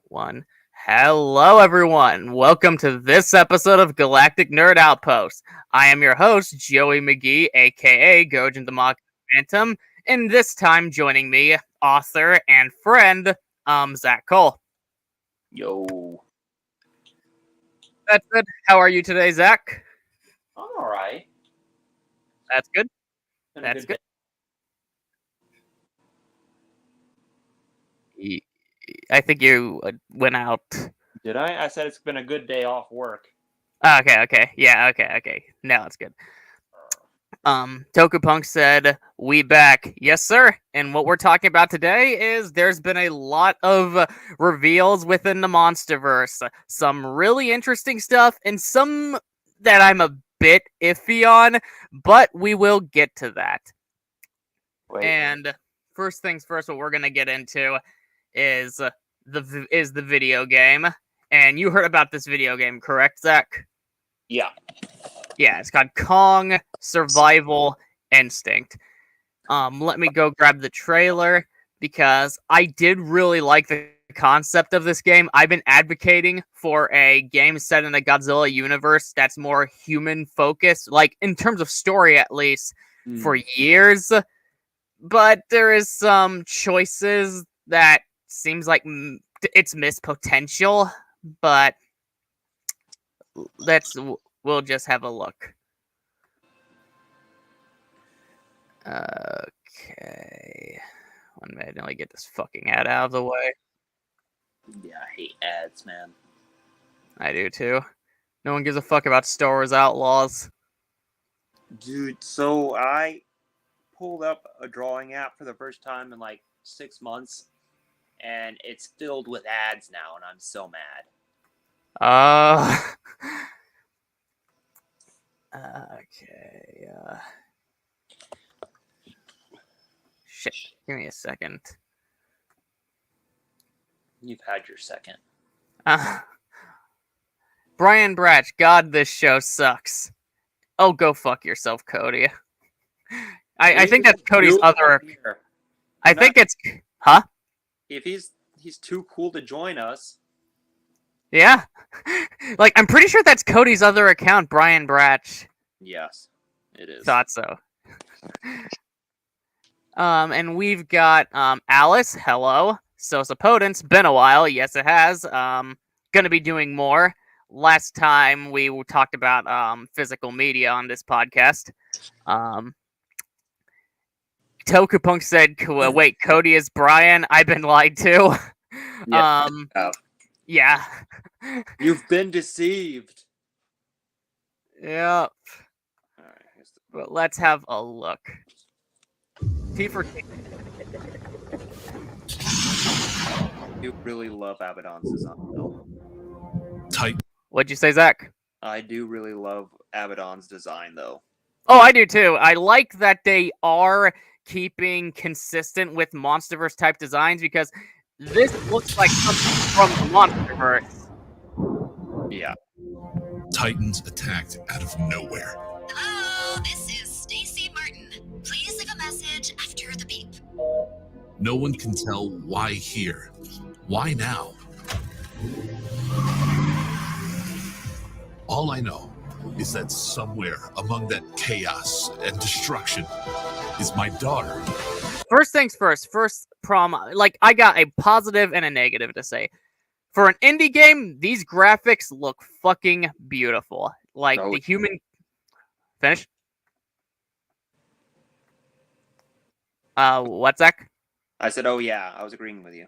One. Hello, everyone. Welcome to this episode of Galactic Nerd Outpost. I am your host, Joey McGee, aka Gojin the Mock Phantom, and this time joining me, author and friend, Zach Cole. Yo. That's good. How are you today, Zach? I'm alright. That's good. That's good. I think you went out. Did I? I said it's been a good day off work. Okay. Yeah, okay. Now it's good. Tokupunk said, "We back." Yes, sir. And what we're talking about today is there's been a lot of reveals within the MonsterVerse. Some really interesting stuff and some that I'm a bit iffy on, but we will get to that. Wait. And first things first, what we're going to get into is the video game. And you heard about this video game, correct, Zach? Yeah. Yeah, it's called Kong Survival Instinct. Let me go grab the trailer because I did really like the concept of this game. I've been advocating for a game set in the Godzilla universe that's more human focused, like in terms of story at least, for years. But there is some choices that seems like it's missed potential, but we'll just have a look. Okay. 1 minute, let me get this fucking ad out of the way. Yeah, I hate ads, man. I do too. No one gives a fuck about Star Wars Outlaws. Dude, so I pulled up a drawing app for the first time in like 6 months, and it's filled with ads now, and I'm so mad. Okay. Shit. Give me a second. You've had your second. Brian Bratch, God, this show sucks. Oh, go fuck yourself, Cody. I think that's Cody's other. I think it's. Huh? If he's too cool to join us. Yeah. Like, I'm pretty sure that's Cody's other account, Brian Bratch. Yes, it is. Thought so. And we've got Alice. Hello. Sosa Potence. Been a while. Yes, it has. Gonna be doing more. Last time we talked about physical media on this podcast. Tokupunk said, "Wait, Cody is Brian. I've been lied to." Yeah. You've been deceived. Yep. But let's have a look. T for T. You really love Abaddon's design, though. Tight. What'd you say, Zach? I do really love Abaddon's design, though. Oh, I do too. I like that they are keeping consistent with MonsterVerse type designs because this looks like something from MonsterVerse. Yeah. Titans attacked out of nowhere. Hello, this is Stacy Martin. Please leave a message after the beep. No one can tell why here. Why now? All I know is that somewhere among that chaos and destruction is my daughter. First things first. Like, I got a positive and a negative to say. For an indie game, these graphics look fucking beautiful. Like, the human... Finish? What's that? I said, oh yeah, I was agreeing with you.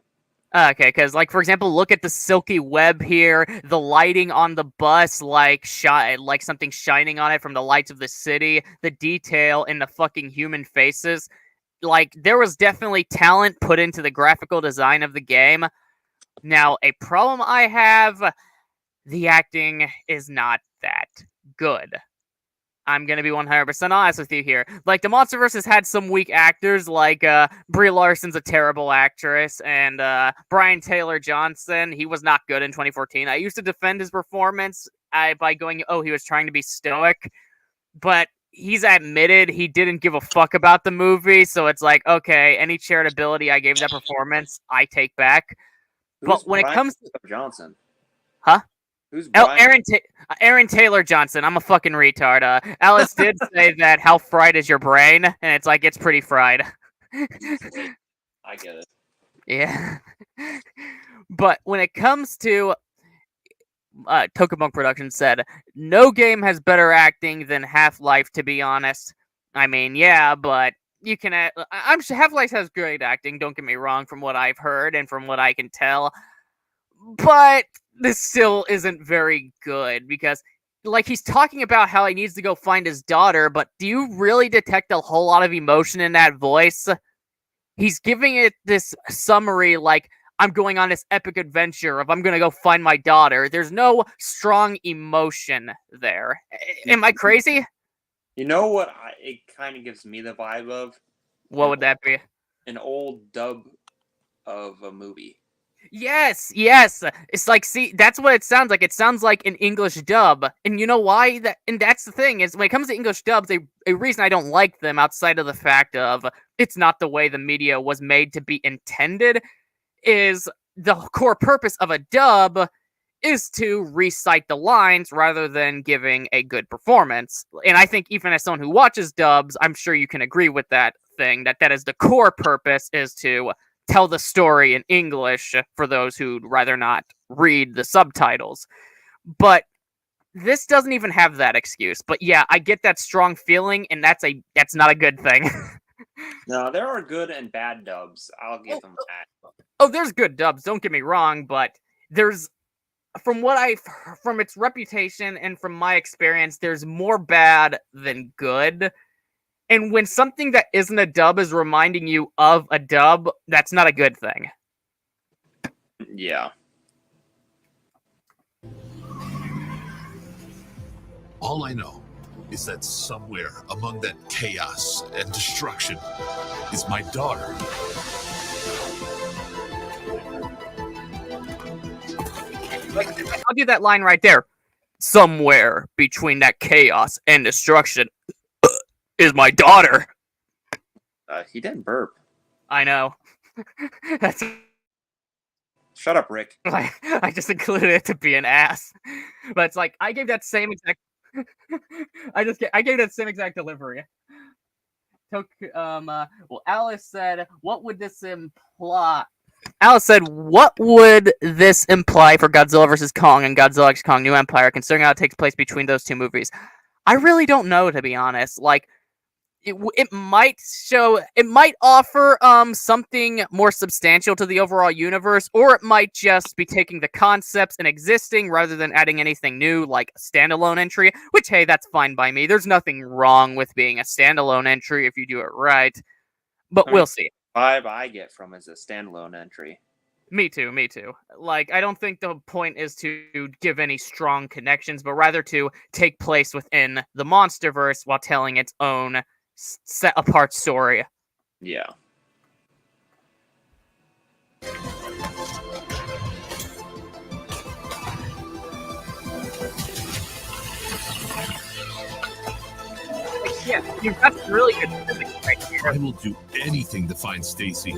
Okay, because, like, for example, look at the silky web here, the lighting on the bus, like something shining on it from the lights of the city, the detail in the fucking human faces. Like, there was definitely talent put into the graphical design of the game. Now, a problem I have, the acting is not that good. I'm going to be 100% honest with you here. Like, the MonsterVerse has had some weak actors, like Brie Larson's a terrible actress, and Brian Taylor Johnson, he was not good in 2014. I used to defend his performance by going, oh, he was trying to be stoic, but he's admitted he didn't give a fuck about the movie, so it's like, okay, any charitability I gave that performance, I take back. But when it Brian comes to Johnson? Huh? Who's Brian? Aaron Taylor Johnson. I'm a fucking retard. Alice did say that how fried is your brain, and it's like it's pretty fried. Easily. I get it. Yeah. But when it comes to Tokamunk Productions said, no game has better acting than Half-Life, to be honest. I mean, yeah, but you can. I'm sure Half-Life has great acting, don't get me wrong, from what I've heard and from what I can tell. But this still isn't very good because, like, he's talking about how he needs to go find his daughter, but do you really detect a whole lot of emotion in that voice? He's giving it this summary like, I'm going on this epic adventure of I'm going to go find my daughter. There's no strong emotion there. Am I crazy? You know what it kind of gives me the vibe of? What would that be? An old dub of a movie. Yes, yes. It's like, see, that's what it sounds like. It sounds like an English dub. And you know why? And that's the thing, is when it comes to English dubs, a reason I don't like them outside of the fact of it's not the way the media was made to be intended, is the core purpose of a dub is to recite the lines rather than giving a good performance. And I think even as someone who watches dubs, I'm sure you can agree with that thing, that is the core purpose, is to tell the story in English for those who'd rather not read the subtitles. But this doesn't even have that excuse. But yeah, I get that strong feeling, and that's not a good thing. No, there are good and bad dubs. I'll give them that. Oh, there's good dubs, don't get me wrong, but there's, from its reputation and from my experience, there's more bad than good. And when something that isn't a dub is reminding you of a dub, that's not a good thing. Yeah. All I know is that somewhere among that chaos and destruction is my daughter. I'll do that line right there. Somewhere between that chaos and destruction is my daughter. He didn't burp. I know. That's. Shut up, Rick. I just included it to be an ass, but it's like I gave that same exact. I gave that same exact delivery. Well, Alice said, "What would this imply?" Alice said, "What would this imply for Godzilla vs. Kong and Godzilla x Kong: New Empire, considering how it takes place between those two movies?" I really don't know, to be honest. Like, it might offer something more substantial to the overall universe, or it might just be taking the concepts and existing rather than adding anything new, like a standalone entry, which, hey, that's fine by me. There's nothing wrong with being a standalone entry if you do it right, but we'll see. Vibe I get from is a standalone entry. Me too. Like, I don't think the point is to give any strong connections, but rather to take place within the MonsterVerse while telling its own set apart story. Yeah. Yeah, you've got some really good physics right here. I will do anything to find Stacy.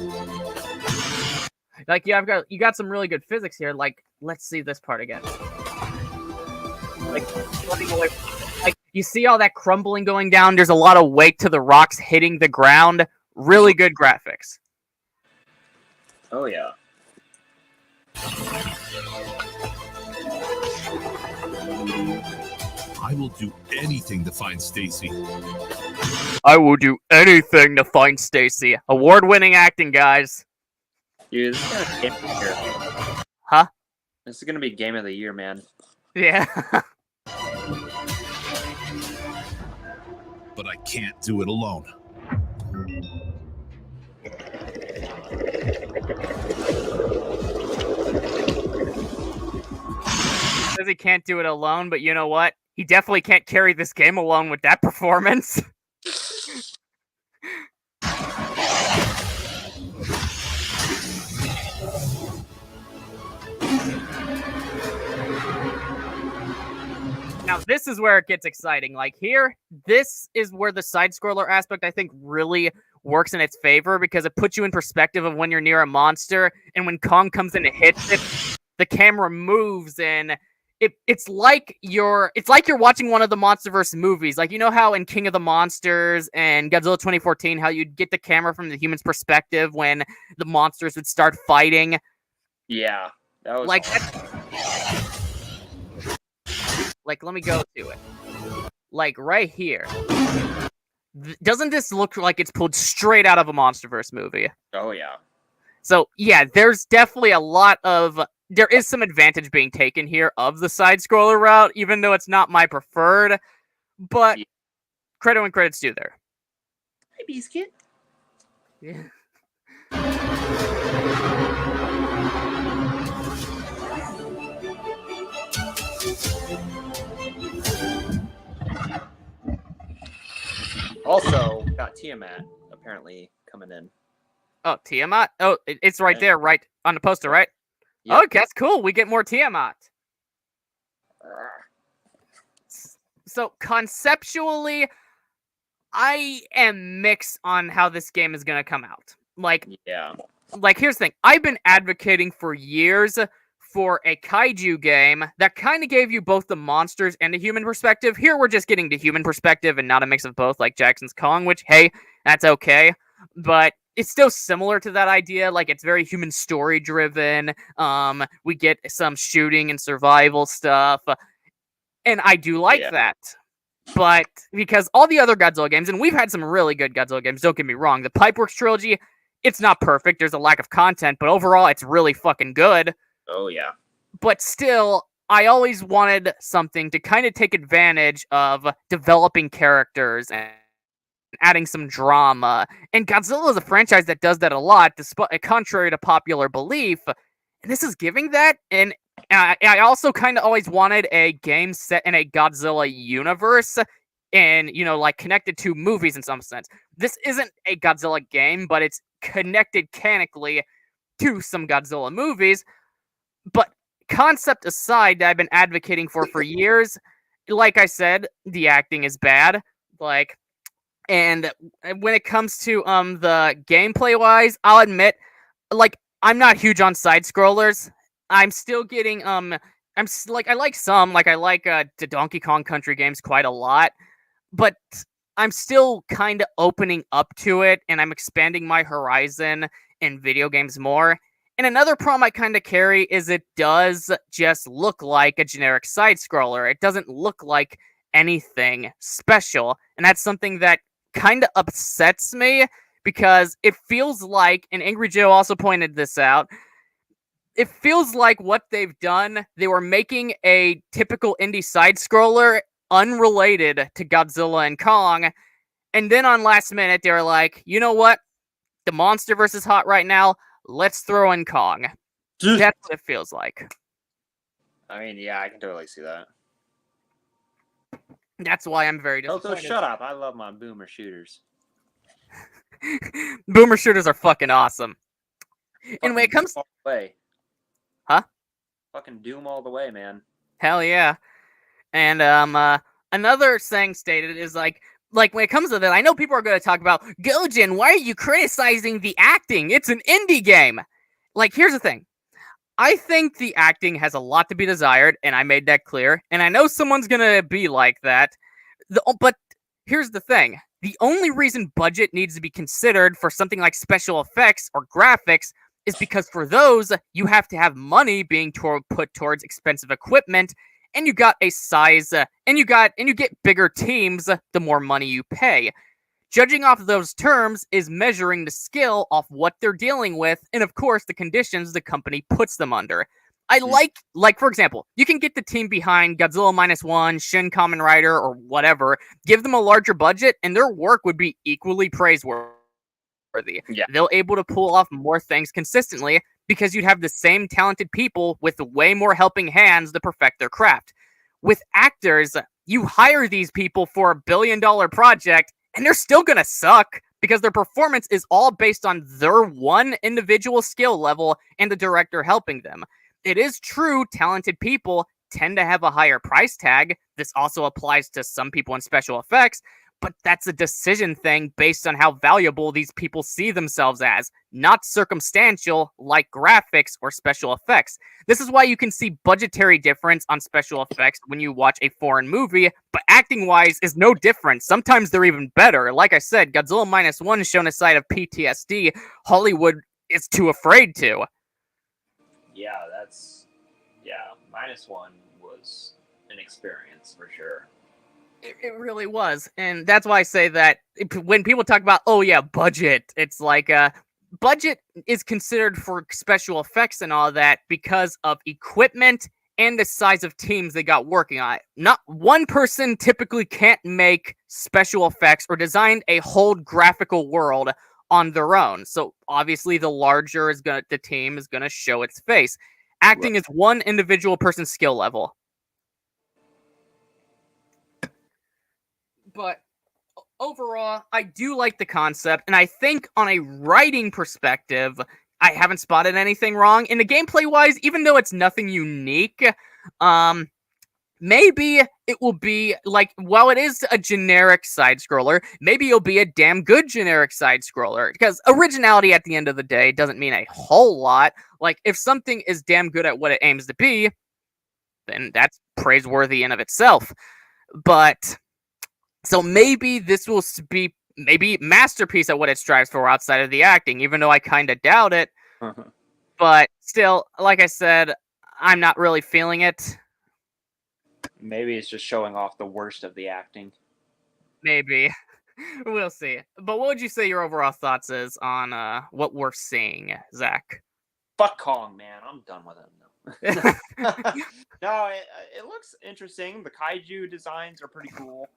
Like, you got some really good physics here. Like, let's see this part again. Like, you see all that crumbling going down? There's a lot of weight to the rocks hitting the ground. Really good graphics. Oh, yeah. I will do anything to find Stacy. I will do anything to find Stacy. Award-winning acting, guys. Dude, this is gonna be game of the year. Huh? This is gonna be game of the year, man. Yeah. But I can't do it alone. Says he can't do it alone, but you know what? He definitely can't carry this game alone with that performance. Now, this is where it gets exciting. Like, here, this is where the side-scroller aspect, I think, really works in its favor because it puts you in perspective of when you're near a monster, and when Kong comes in and hits it, the camera moves, and it's like you're watching one of the MonsterVerse movies. Like, you know how in King of the Monsters and Godzilla 2014, how you'd get the camera from the human's perspective when the monsters would start fighting? Yeah, that was Like, hard. like, let me go to it. Like, right here. Doesn't this look like it's pulled straight out of a MonsterVerse movie? Oh yeah. So, yeah, there's definitely a lot of... There is some advantage being taken here of the side-scroller route, even though it's not my preferred. But Yeah. credit when credit's due there. Hey, Biscuit. Yeah. Also, got Tiamat apparently coming in. Oh, Tiamat? Oh, it's right there, right on the poster, right? Yep. Okay, that's cool. We get more Tiamat. So, conceptually, I am mixed on how this game is going to come out. Like, here's the thing. I've been advocating for years for a kaiju game that kind of gave you both the monsters and the human perspective. Here, we're just getting the human perspective and not a mix of both, like Jackson's Kong, which, hey, that's okay. But it's still similar to that idea. Like, it's very human story driven. We get some shooting and survival stuff. And I do like that. But because all the other Godzilla games, and we've had some really good Godzilla games, don't get me wrong. The Pipeworks trilogy, it's not perfect. There's a lack of content, but overall, it's really fucking good. Oh, yeah. But still, I always wanted something to kind of take advantage of developing characters and adding some drama. And Godzilla is a franchise that does that a lot, contrary to popular belief. And this is giving that. And I also kind of always wanted a game set in a Godzilla universe and, you know, like connected to movies in some sense. This isn't a Godzilla game, but it's connected canonically to some Godzilla movies. But concept aside, that I've been advocating for years, like I said, the acting is bad. Like, and when it comes to the gameplay wise, I'll admit, like, I'm not huge on side scrollers. I'm still getting I like some, like I like the Donkey Kong Country games quite a lot, but I'm still kind of opening up to it, and I'm expanding my horizon in video games more. And another problem I kind of carry is it does just look like a generic side scroller. It doesn't look like anything special, and that's something that kind of upsets me because it feels like, and Angry Joe also pointed this out, it feels like what they've done, they were making a typical indie side-scroller unrelated to Godzilla and Kong, and then on last minute, they were like, you know what? The MonsterVerse is hot right now. Let's throw in Kong. That's what it feels like. I mean, yeah, I can totally see that. That's why I'm very disappointed. Also, shut up. I love my boomer shooters. Boomer shooters are fucking awesome. And when it comes... all the way. Huh? Fucking Doom all the way, man. Hell yeah. And another saying stated is like when it comes to that, I know people are going to talk about, Gojin, why are you criticizing the acting? It's an indie game. Like, here's the thing. I think the acting has a lot to be desired, and I made that clear. And I know someone's going to be like that. But here's the thing. The only reason budget needs to be considered for something like special effects or graphics is because for those, you have to have money being put towards expensive equipment, and you got a size, and you get bigger teams the more money you pay. Judging off of those terms is measuring the skill off what they're dealing with, and of course the conditions the company puts them under. I like for example, you can get the team behind Godzilla -1, Shin Kamen Rider, or whatever, give them a larger budget, and their work would be equally praiseworthy. Yeah. They're able to pull off more things consistently because you'd have the same talented people with way more helping hands to perfect their craft. With actors, you hire these people for $1 billion project, and they're still gonna suck because their performance is all based on their one individual skill level and the director helping them. It is true, talented people tend to have a higher price tag. This also applies to some people in special effects, but that's a decision thing based on how valuable these people see themselves as, not circumstantial like graphics or special effects. This is why you can see budgetary difference on special effects when you watch a foreign movie, but acting-wise is no different. Sometimes they're even better. Like I said, Godzilla Minus One has shown a side of PTSD Hollywood is too afraid to. Yeah, Minus One was an experience for sure. It really was. And that's why I say that when people talk about, oh yeah, budget, it's like, budget is considered for special effects and all that because of equipment and the size of teams they got working on it. Not one person typically can't make special effects or design a whole graphical world on their own. So obviously the larger the team is gonna show its face. Acting is one individual person's skill level. But overall, I do like the concept, and I think on a writing perspective, I haven't spotted anything wrong. In the gameplay-wise, even though it's nothing unique, maybe it will be, like, while it is a generic side-scroller, maybe it'll be a damn good generic side-scroller, because originality at the end of the day doesn't mean a whole lot. Like, if something is damn good at what it aims to be, then that's praiseworthy in of itself. But so maybe this will be maybe masterpiece at what it strives for outside of the acting, even though I kind of doubt it. But still, like I said, I'm not really feeling it. Maybe it's just showing off the worst of the acting. Maybe. We'll see. But what would you say your overall thoughts is on what we're seeing, Zach? Fuck Kong, man. I'm done with him. No, it looks interesting. The kaiju designs are pretty cool.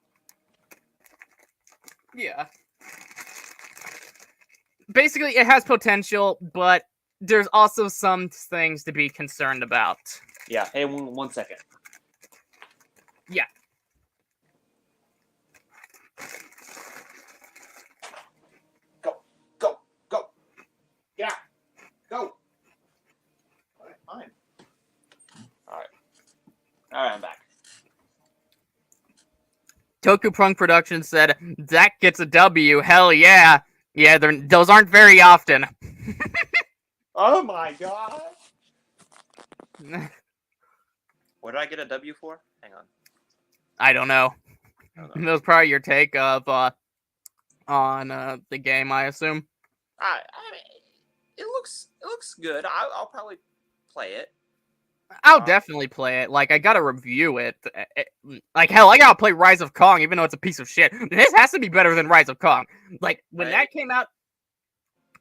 Yeah. Basically, it has potential, but there's also some things to be concerned about. Yeah. Hey, one second. Yeah. Go. Yeah. Go. All right, fine. All right, I'm back. Tokuprung Productions said, Zach gets a W. Hell yeah. Yeah, those aren't very often. Oh my god. What did I get a W for? Hang on. I don't know. That was probably your take of on the game, I assume. I mean, it looks good. I'll probably play it. I'll definitely play it. Like, I gotta review it. Like, hell, I gotta play Rise of Kong, even though it's a piece of shit. This has to be better than Rise of Kong. Like, when that came out,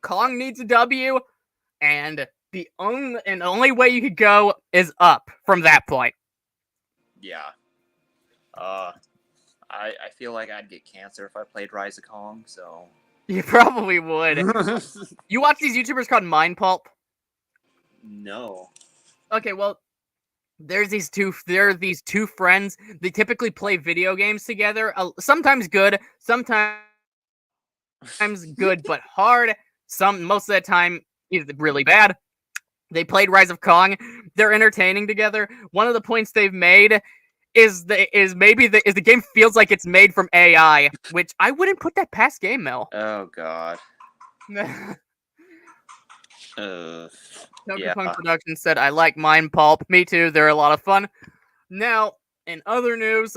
Kong needs a W, and the only way you could go is up from that point. Yeah. I feel like I'd get cancer if I played Rise of Kong, so... You probably would. You watch these YouTubers called Mind Pulp? No. Okay, well, there are these two friends. They typically play video games together. Sometimes good, sometimes good but hard. Most of the time is really bad. They played Rise of Kong. They're entertaining together. One of the points they've made is the game feels like it's made from AI, which I wouldn't put that past Game Mill. Oh god. Tokuprung Productions said, I like Mind Pulp. Me too, they're a lot of fun. Now, in other news,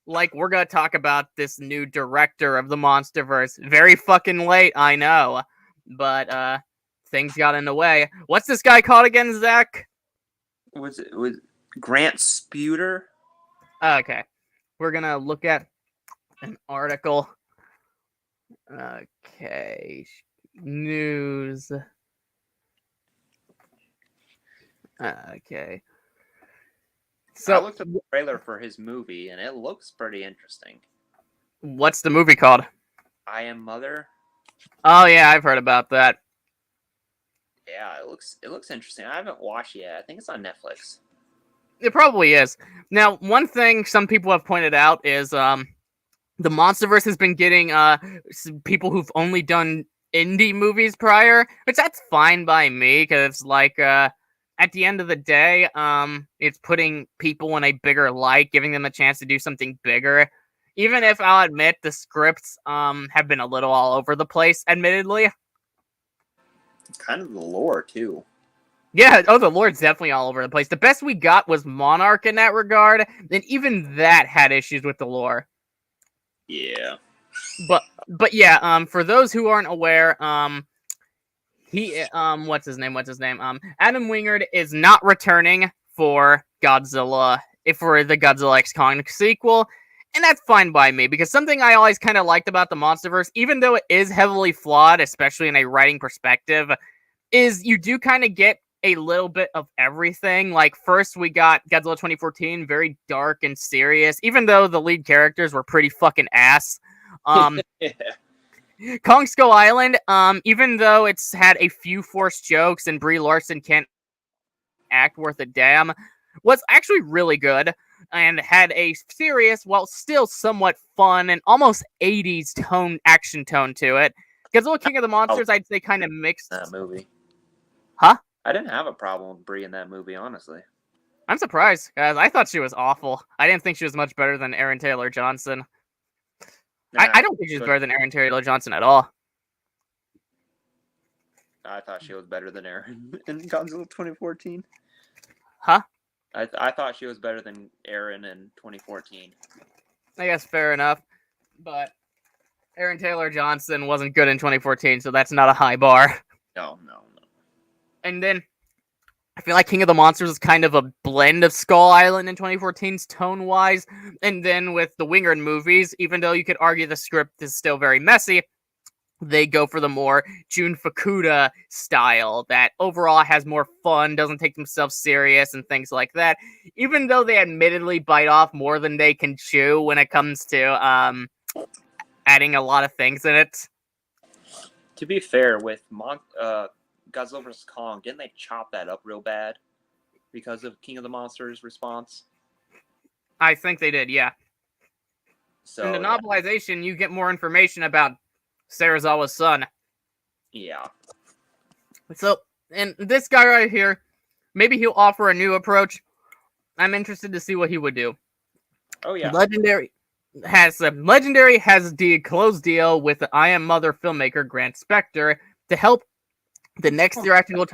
like, we're gonna talk about this new director of the MonsterVerse. Very fucking late, I know. But, things got in the way. What's this guy called again, Zach? Was Grant Sputer? Okay. We're gonna look at an article. Okay. News. Okay. So I looked at the trailer for his movie, and it looks pretty interesting. What's the movie called? I Am Mother. Oh yeah, I've heard about that. Yeah, it looks interesting. I haven't watched it yet. I think it's on Netflix. It probably is. Now, one thing some people have pointed out is the MonsterVerse has been getting people who've only done indie movies prior, which that's fine by me, because like at the end of the day, it's putting people in a bigger light, giving them a chance to do something bigger. Even if I'll admit the scripts have been a little all over the place, admittedly. Kind of the lore too. Yeah, the Lord's definitely all over the place. The best we got was Monarch in that regard, and even that had issues with the lore. Yeah. But yeah, for those who aren't aware, he what's his name? Adam Wingard is not returning for Godzilla for the Godzilla X Kong sequel. And that's fine by me, because something I always kind of liked about the MonsterVerse, even though it is heavily flawed, especially in a writing perspective, is you do kind of get a little bit of everything. Like, first we got Godzilla 2014, very dark and serious, even though the lead characters were pretty fucking ass. Yeah. Kong Skull Island, even though it's had a few forced jokes and Brie Larson can't act worth a damn, was actually really good and had a serious, while still somewhat fun and almost 80s action tone to it. Godzilla King of the Monsters, I'd say, kind of mixed. That movie. Huh? I didn't have a problem with Brie in that movie, honestly. I'm surprised, guys. I thought she was awful. I didn't think she was much better than Aaron Taylor Johnson. Nah, I don't think she's better than Aaron Taylor Johnson at all. I thought she was better than Aaron in Godzilla 2014. Huh? I thought she was better than Aaron in 2014. I guess fair enough. But Aaron Taylor Johnson wasn't good in 2014, so that's not a high bar. No. And then I feel like King of the Monsters is kind of a blend of Skull Island in 2014's tone-wise. And then with the Wingard movies, even though you could argue the script is still very messy, they go for the more Jun Fukuda style that overall has more fun, doesn't take themselves serious, and things like that. Even though they admittedly bite off more than they can chew when it comes to adding a lot of things in it. To be fair, with Godzilla vs. Kong, didn't they chop that up real bad because of King of the Monsters' response? I think they did, yeah. So in the novelization, you get more information about Serizawa's son. Yeah. So, and this guy right here, maybe he'll offer a new approach. I'm interested to see what he would do. Oh yeah. Legendary has the closed deal with the I Am Mother filmmaker Grant Spector to help the next theatrical.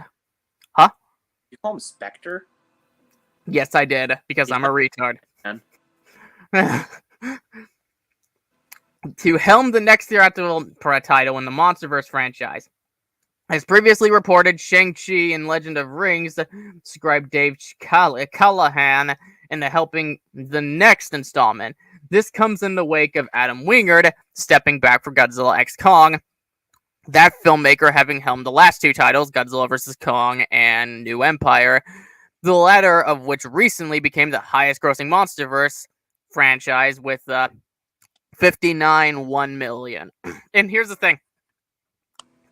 Huh? You call him Spectre? Yes, I did, because I'm a retard. To helm the next theatrical title in the MonsterVerse franchise. As previously reported, Shang-Chi and Legend of Rings described Dave Callahan in helping the next installment. This comes in the wake of Adam Wingard stepping back for Godzilla X Kong, that filmmaker having helmed the last two titles, Godzilla vs. Kong and New Empire, the latter of which recently became the highest grossing MonsterVerse franchise with 59.1 million. And here's the thing.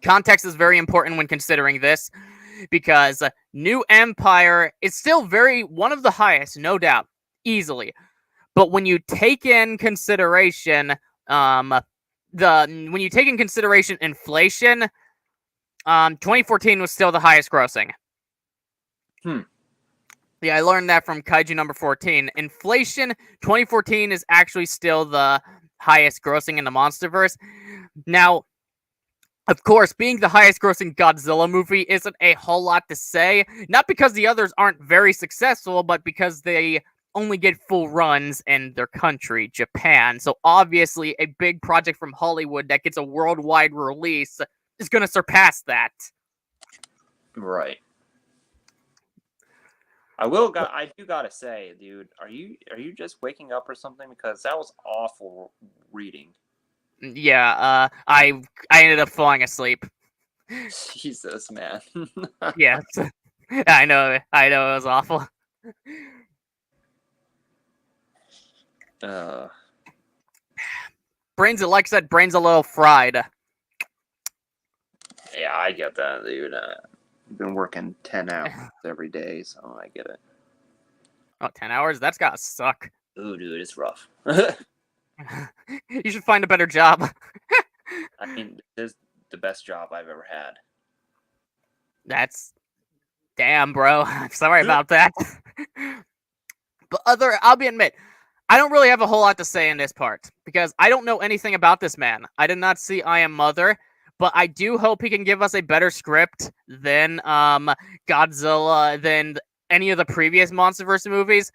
Context is very important when considering this, because New Empire is still one of the highest, no doubt, easily. But when you take in consideration inflation, 2014 was still the highest grossing. Yeah, I learned that from Kaiju number 14. Inflation, 2014 is actually still the highest grossing in the MonsterVerse. Now, of course, being the highest grossing Godzilla movie isn't a whole lot to say. Not because the others aren't very successful, but because they only get full runs in their country, Japan. So obviously, a big project from Hollywood that gets a worldwide release is going to surpass that. Right. I do gotta say, dude, are you just waking up or something? Because that was awful reading. Yeah, I ended up falling asleep. Jesus, man. Yes. I know, it was awful. Brains, like I said, brains a little fried. Yeah, I get that, dude. I've been working 10 hours every day, so I get it. Oh, 10 hours? That's gotta suck. Ooh, dude, it's rough. You should find a better job. I mean, this is the best job I've ever had. That's... Damn, bro. I'm sorry about that. But I'll admit, I don't really have a whole lot to say in this part because I don't know anything about this man. I did not see I Am Mother, but I do hope he can give us a better script than Godzilla, than any of the previous MonsterVerse movies.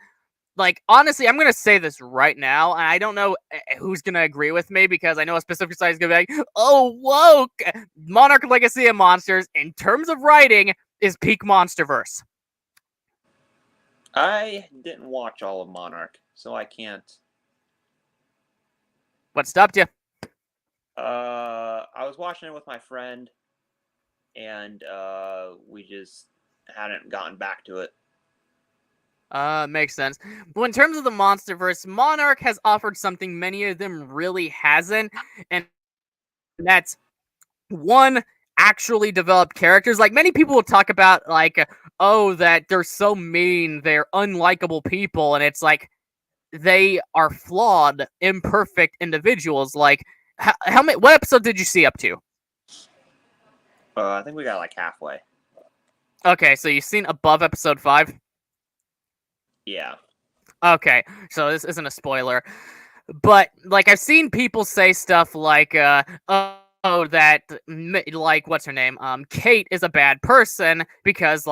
Like, honestly, I'm gonna say this right now, and I don't know who's gonna agree with me because I know a specific side is gonna be like, "Oh, woke!" Monarch Legacy of Monsters, in terms of writing, is peak MonsterVerse. I didn't watch all of Monarch, so I can't. What stopped you? I was watching it with my friend, and we just hadn't gotten back to it. Makes sense. Well, in terms of the MonsterVerse, Monarch has offered something many of them really hasn't, and that's one, actually developed characters. Like, many people will talk about, like, oh, that they're so mean, they're unlikable people, and it's like, they are flawed, imperfect individuals. Like, how many? What episode did you see up to? I think we got like halfway. Okay, so you've seen above episode 5? Yeah. Okay, so this isn't a spoiler, but like I've seen people say stuff like, "Oh, that like what's her name? Kate is a bad person because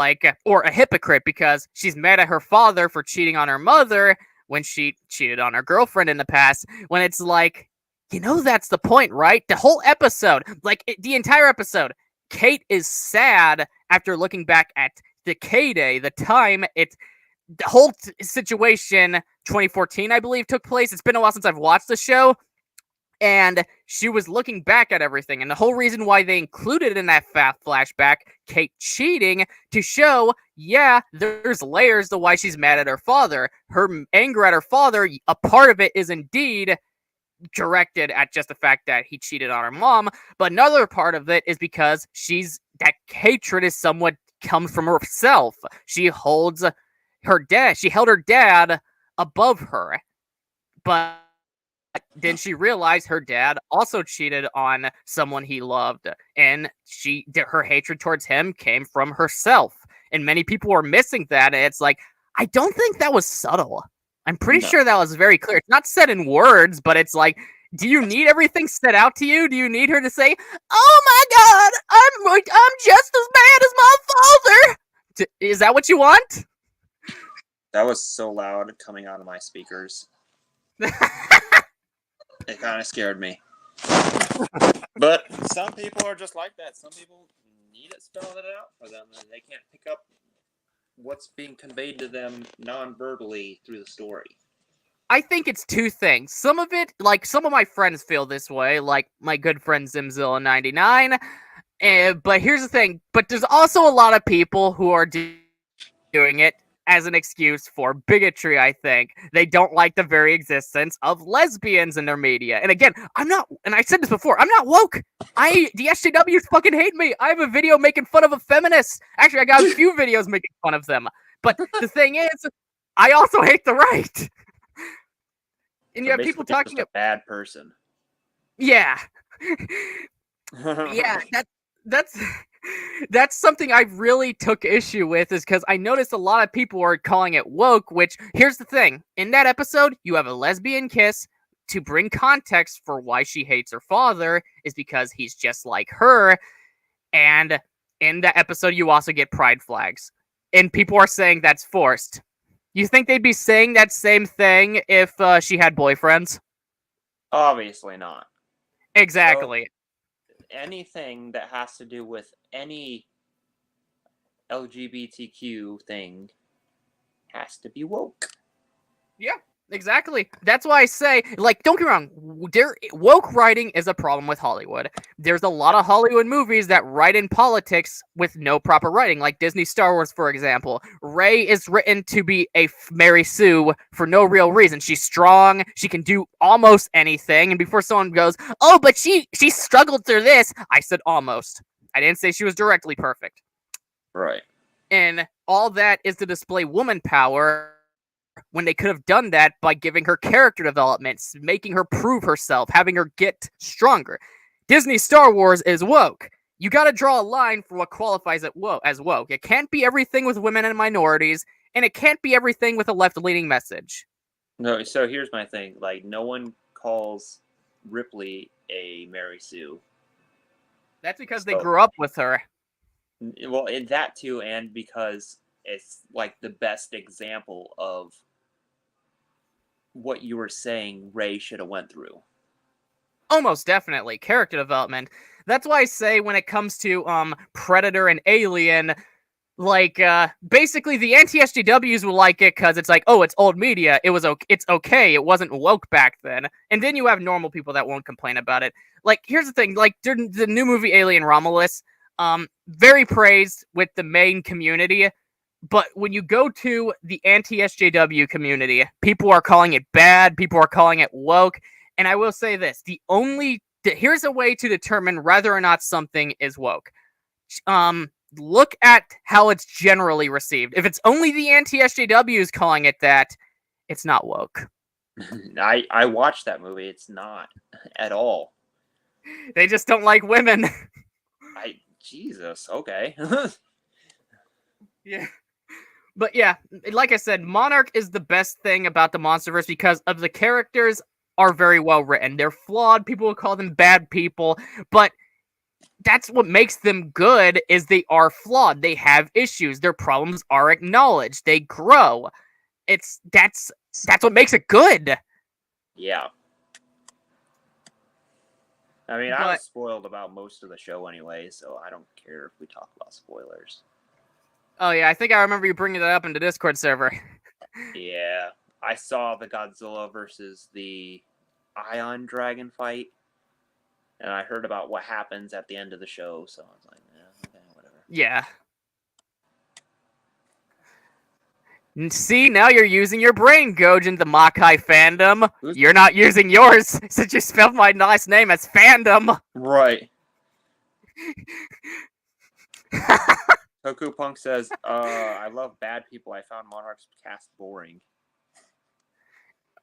or a hypocrite because she's mad at her father for cheating on her mother when she cheated on her girlfriend in the past." When it's like, that's the point, right? The whole episode, the entire episode, Kate is sad after looking back at the K-Day, the time the whole situation, 2014, I believe, took place. It's been a while since I've watched the show, and she was looking back at everything. And the whole reason why they included in that flashback Kate cheating to show, yeah, there's layers to why she's mad at her father. Her anger at her father, a part of it is indeed directed at just the fact that he cheated on her mom, but another part of it is because that hatred is somewhat comes from herself. She held her dad above her, but then she realized her dad also cheated on someone he loved, and her hatred towards him came from herself. And many people are missing that, and it's like, I don't think that was subtle. I'm pretty sure that was very clear. It's not said in words, but it's like, do you need everything said out to you? Do you need her to say, "Oh my God, I'm just as bad as my father"? Is that what you want? That was so loud coming out of my speakers. It kind of scared me. But some people are just like that. Some people need it spelled out for them, and they can't pick up what's being conveyed to them non-verbally through the story. I think it's two things. Some of it, like some of my friends feel this way, like my good friend Zimzilla99. But here's the thing. But there's also a lot of people who are doing it as an excuse for bigotry, I think. They don't like the very existence of lesbians in their media. And again, and I said this before, I'm not woke. The SJWs fucking hate me. I have a video making fun of a feminist. Actually, I got a few videos making fun of them. But the thing is, I also hate the right. And you have people talking about a bad person. Yeah. Yeah, that's something I really took issue with, is because I noticed a lot of people are calling it woke, which, here's the thing. In that episode, you have a lesbian kiss. To bring context for why she hates her father is because he's just like her. And in that episode, you also get pride flags. And people are saying that's forced. You think they'd be saying that same thing if she had boyfriends? Obviously not. Exactly. So, anything that has to do with any LGBTQ thing has to be woke. Yeah, exactly. That's why I say, don't get me wrong, woke writing is a problem with Hollywood. There's a lot of Hollywood movies that write in politics with no proper writing, like Disney Star Wars, for example. Rey is written to be a Mary Sue for no real reason. She's strong, she can do almost anything, and before someone goes, "Oh, but she struggled through this," I said almost. I didn't say she was directly perfect. Right. And all that is to display woman power, when they could have done that by giving her character development, making her prove herself, having her get stronger. Disney Star Wars is woke. You gotta draw a line for what qualifies it as woke. It can't be everything with women and minorities, and it can't be everything with a left-leaning message. No, so here's my thing. Like, no one calls Ripley a Mary Sue. That's because they So, grew up with her. well, in that too, and because it's like the best example of what you were saying Ray should have went through. Almost definitely character development. That's why I say when it comes to Predator and Alien, like basically the anti-SJWs will like it because it's like, oh, it's old media. It's okay. It wasn't woke back then. And then you have normal people that won't complain about it. Like, here's the thing. Like, during the new movie Alien Romulus, very praised with the main community. But when you go to the anti-SJW community, people are calling it bad. People are calling it woke. And I will say this: here's a way to determine whether or not something is woke. Look at how it's generally received. If it's only the anti-SJWs calling it that, it's not woke. I watched that movie. It's not at all. They just don't like women. Jesus. Okay. Yeah. But yeah, like I said, Monarch is the best thing about the MonsterVerse because of the characters are very well written. They're flawed. People will call them bad people, but that's what makes them good is they are flawed. They have issues. Their problems are acknowledged. They grow. That's what makes it good. Yeah. I mean, I was spoiled about most of the show anyway, so I don't care if we talk about spoilers. Oh yeah, I think I remember you bringing that up in the Discord server. Yeah. I saw the Godzilla versus the Ion Dragon fight, and I heard about what happens at the end of the show, so I was like, okay, whatever. Yeah. See, now you're using your brain, Gojin, the Makai fandom. You're not using yours, since you spelled my last name as fandom. Right. Toku Punk says, I love bad people. I found Monarch's cast boring.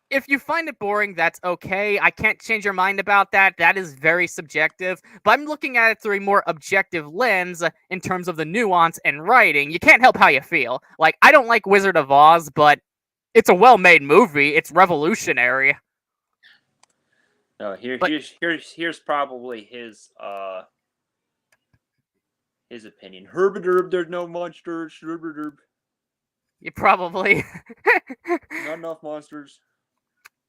If you find it boring, that's okay. I can't change your mind about that. That is very subjective. But I'm looking at it through a more objective lens in terms of the nuance and writing. You can't help how you feel. Like, I don't like Wizard of Oz, but it's a well-made movie. It's revolutionary. No, here's probably his opinion. Herbiderb, there's no monsters. Herbiderb. You probably. Not enough monsters.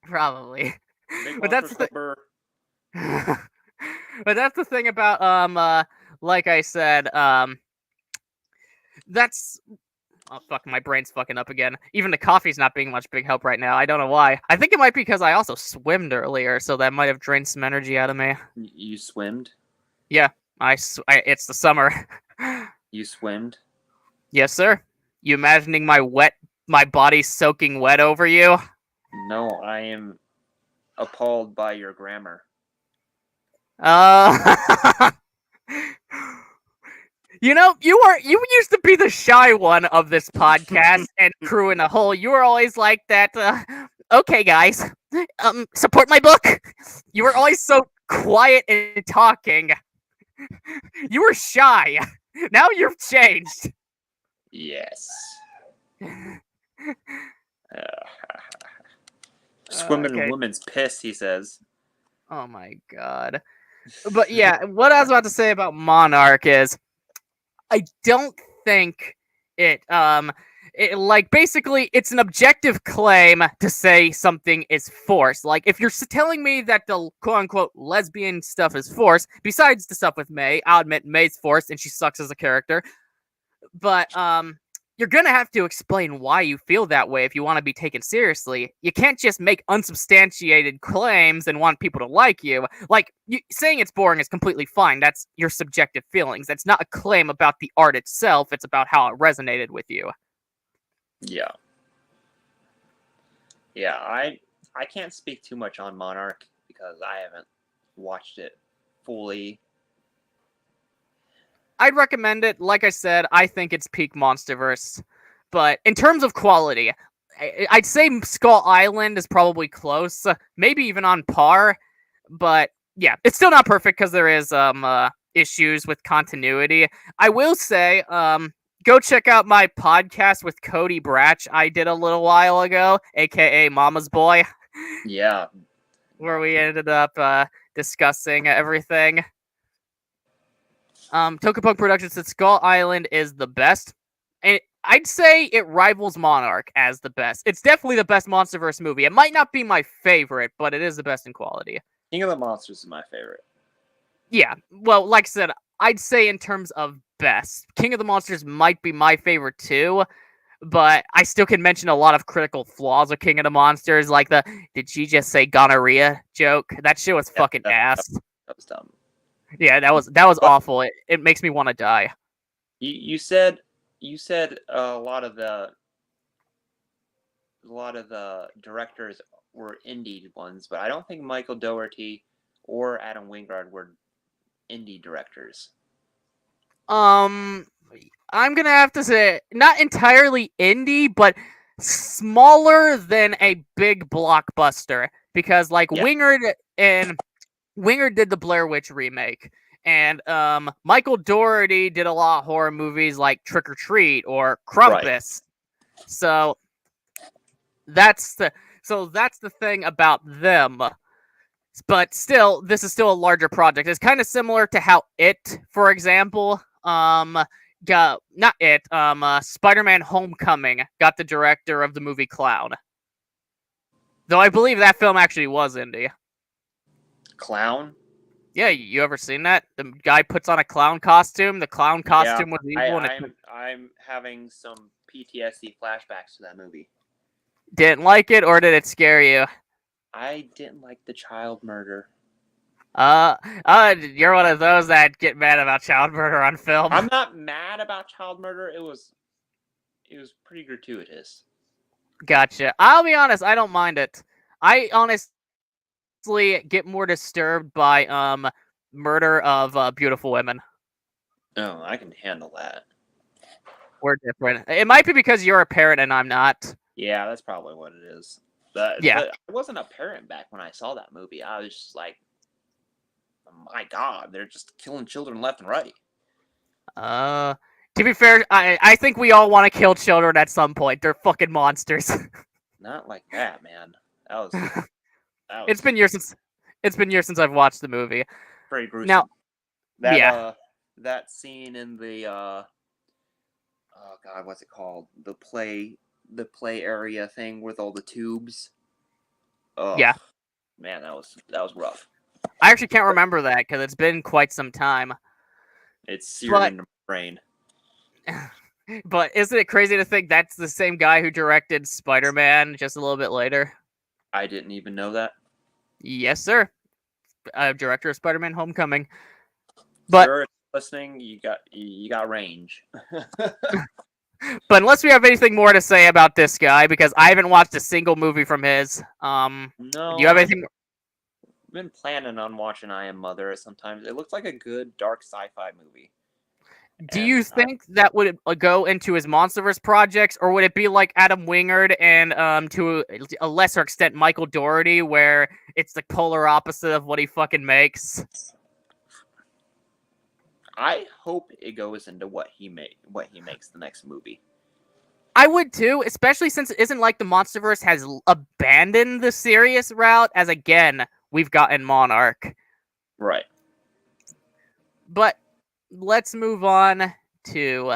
Probably. But that's the But that's the thing about like I said, that's oh fuck, my brain's fucking up again. Even the coffee's not being much big help right now. I don't know why. I think it might be because I also swimmed earlier, so that might have drained some energy out of me. You swimmed? Yeah, it's the summer. You swimmed? Yes, sir. You imagining my body soaking wet over you? No, I am appalled by your grammar. You know, you used to be the shy one of this podcast and crew in a whole. You were always like that. Okay, guys, support my book. You were always so quiet and talking. You were shy. Now you've changed. Yes. Swimming in women's piss, he says. Oh my god. But yeah, what I was about to say about Monarch is I don't think basically it's an objective claim to say something is forced. Like, if you're telling me that the quote-unquote lesbian stuff is forced, besides the stuff with May, I'll admit May's forced and she sucks as a character. But you're gonna have to explain why you feel that way if you want to be taken seriously. You can't just make unsubstantiated claims and want people to like you. Like, saying it's boring is completely fine. That's your subjective feelings. That's not a claim about the art itself. It's about how it resonated with you. Yeah. Yeah, I can't speak too much on Monarch because I haven't watched it fully. I'd recommend it. Like I said, I think it's peak MonsterVerse. But in terms of quality, I'd say Skull Island is probably close. Maybe even on par. But yeah, it's still not perfect because there is issues with continuity. I will say, go check out my podcast with Cody Bratch I did a little while ago, aka Mama's Boy, Yeah. where we ended up discussing everything. Tokapunk Productions said Skull Island is the best. And I'd say it rivals Monarch as the best. It's definitely the best MonsterVerse movie. It might not be my favorite, but it is the best in quality. King of the Monsters is my favorite. Yeah, well, like I said, I'd say in terms of best, King of the Monsters might be my favorite too, but I still can mention a lot of critical flaws of King of the Monsters, like the "did she just say gonorrhea" joke. That shit was fucking ass. That was dumb. Yeah, that was awful. It makes me want to die. You said a lot of the directors were indie ones, but I don't think Michael Dougherty or Adam Wingard were indie directors. I'm gonna have to say not entirely indie, but smaller than a big blockbuster. Because like Yeah. Wingard did the Blair Witch remake, and Michael Dougherty did a lot of horror movies like Trick or Treat or Krampus. Right. So that's the thing about them. But still, this is still a larger project. It's kind of similar to how It, for example, Spider-Man Homecoming got the director of the movie Clown. Though I believe that film actually was indie. Clown? Yeah, you ever seen that? The guy puts on a clown costume. The clown costume was evil. I'm having some PTSD flashbacks to that movie. Didn't like it, or did it scare you? I didn't like the child murder. You're one of those that get mad about child murder on film. I'm not mad about child murder. It was pretty gratuitous. Gotcha. I'll be honest, I don't mind it. I honestly get more disturbed by murder of beautiful women. Oh, I can handle that. We're different. It might be because you're a parent and I'm not. Yeah, that's probably what it is. But I wasn't a parent back when I saw that movie. I was just like, oh my God, they're just killing children left and right. To be fair, I think we all want to kill children at some point. They're fucking monsters. Not like that, man. That was It's been years since I've watched the movie. Pretty gruesome. Now, that scene in the oh God, what's it called? The play area thing with all the tubes. Oh, yeah. Man, that was rough. I actually can't remember that because it's been quite some time. It's seared into my brain. But isn't it crazy to think that's the same guy who directed Spider-Man just a little bit later? I didn't even know that. Yes, sir. Director of Spider-Man Homecoming. But sir, listening, you got range. But unless we have anything more to say about this guy, because I haven't watched a single movie from his, no. Do you have anything? I've been planning on watching I Am Mother sometimes. It looks like a good dark sci-fi movie. Do you think that would go into his MonsterVerse projects, or would it be like Adam Wingard and to a lesser extent Michael Dougherty, where it's the polar opposite of what he fucking makes? I hope it goes into what he makes the next movie. I would too, especially since it isn't like the MonsterVerse has abandoned the serious route, as again we've gotten Monarch. Right. But let's move on to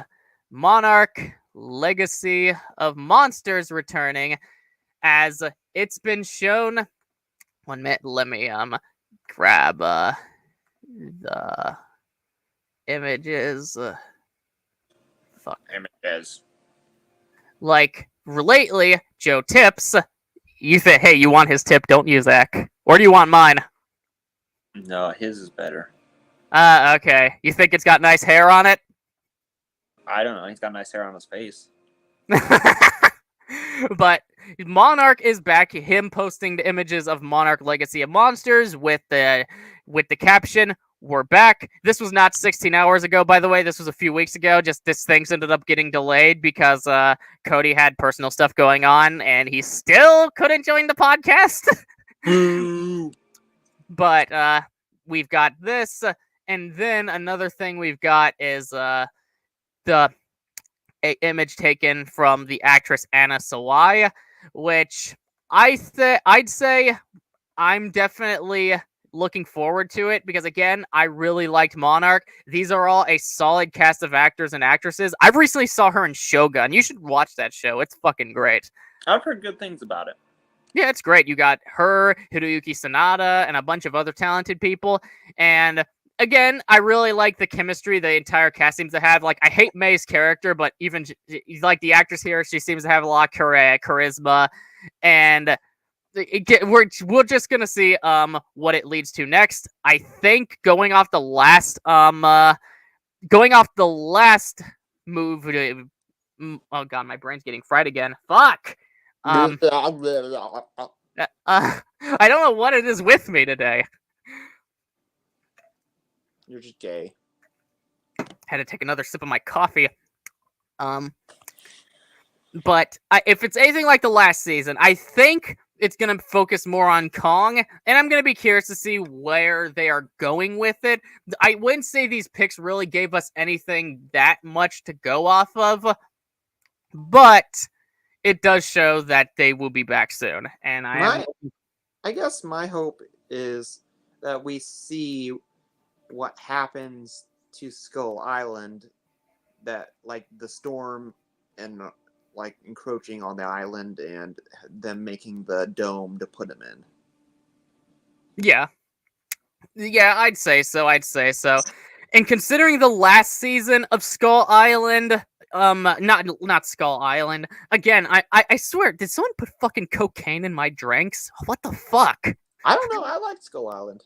Monarch Legacy of Monsters returning, as it's been shown. 1 minute, let me grab the images. Images. Like lately, Joe Tips. You think, hey, you want his tip, don't you, Zach? Or do you want mine? No, his is better. Okay. You think it's got nice hair on it? I don't know. He's got nice hair on his face. But Monarch is back. Him posting the images of Monarch Legacy of Monsters with the caption, "We're back." This was not 16 hours ago, by the way. This was a few weeks ago. Just this thing's ended up getting delayed because Cody had personal stuff going on, and he still couldn't join the podcast. But we've got this, and then another thing we've got is the image taken from the actress Anna Sawai, which I'd say I'm definitely looking forward to it because, again, I really liked Monarch. These are all a solid cast of actors and actresses. I've recently saw her in Shogun. You should watch that show. It's fucking great. I've heard good things about it. Yeah, it's great. You got her, Hiroyuki Sanada, and a bunch of other talented people. And again, I really like the chemistry the entire cast seems to have. Like, I hate May's character, but even like the actress here, she seems to have a lot of charisma. And we're just gonna see what it leads to next. I think going off the last move. Oh god, my brain's getting fried again. Fuck. I don't know what it is with me today. You're just gay. Had to take another sip of my coffee. But if it's anything like the last season, I think it's going to focus more on Kong, and I'm going to be curious to see where they are going with it. I wouldn't say these picks really gave us anything that much to go off of, but it does show that they will be back soon. And I guess my hope is that we see what happens to Skull Island, that like the storm and like encroaching on the island and them making the dome to put him in. Yeah, I'd say so. And considering the last season of Skull Island, not Skull Island. Again, I swear, did someone put fucking cocaine in my drinks? What the fuck? I don't know. I like Skull Island.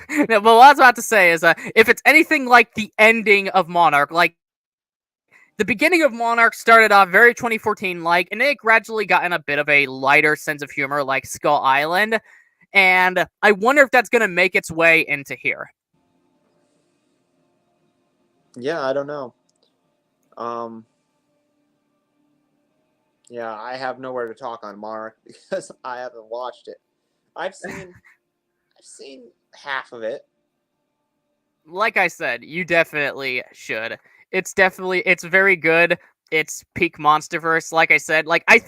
No, but what I was about to say is, if it's anything like the ending of Monarch, like the beginning of Monarch started off very 2014-like, and it gradually got in a bit of a lighter sense of humor like Skull Island, and I wonder if that's going to make its way into here. Yeah, I don't know. Yeah, I have nowhere to talk on Monarch because I haven't watched it. I've seen half of it. Like I said, you definitely should. It's very good. It's peak MonsterVerse. Like I said, I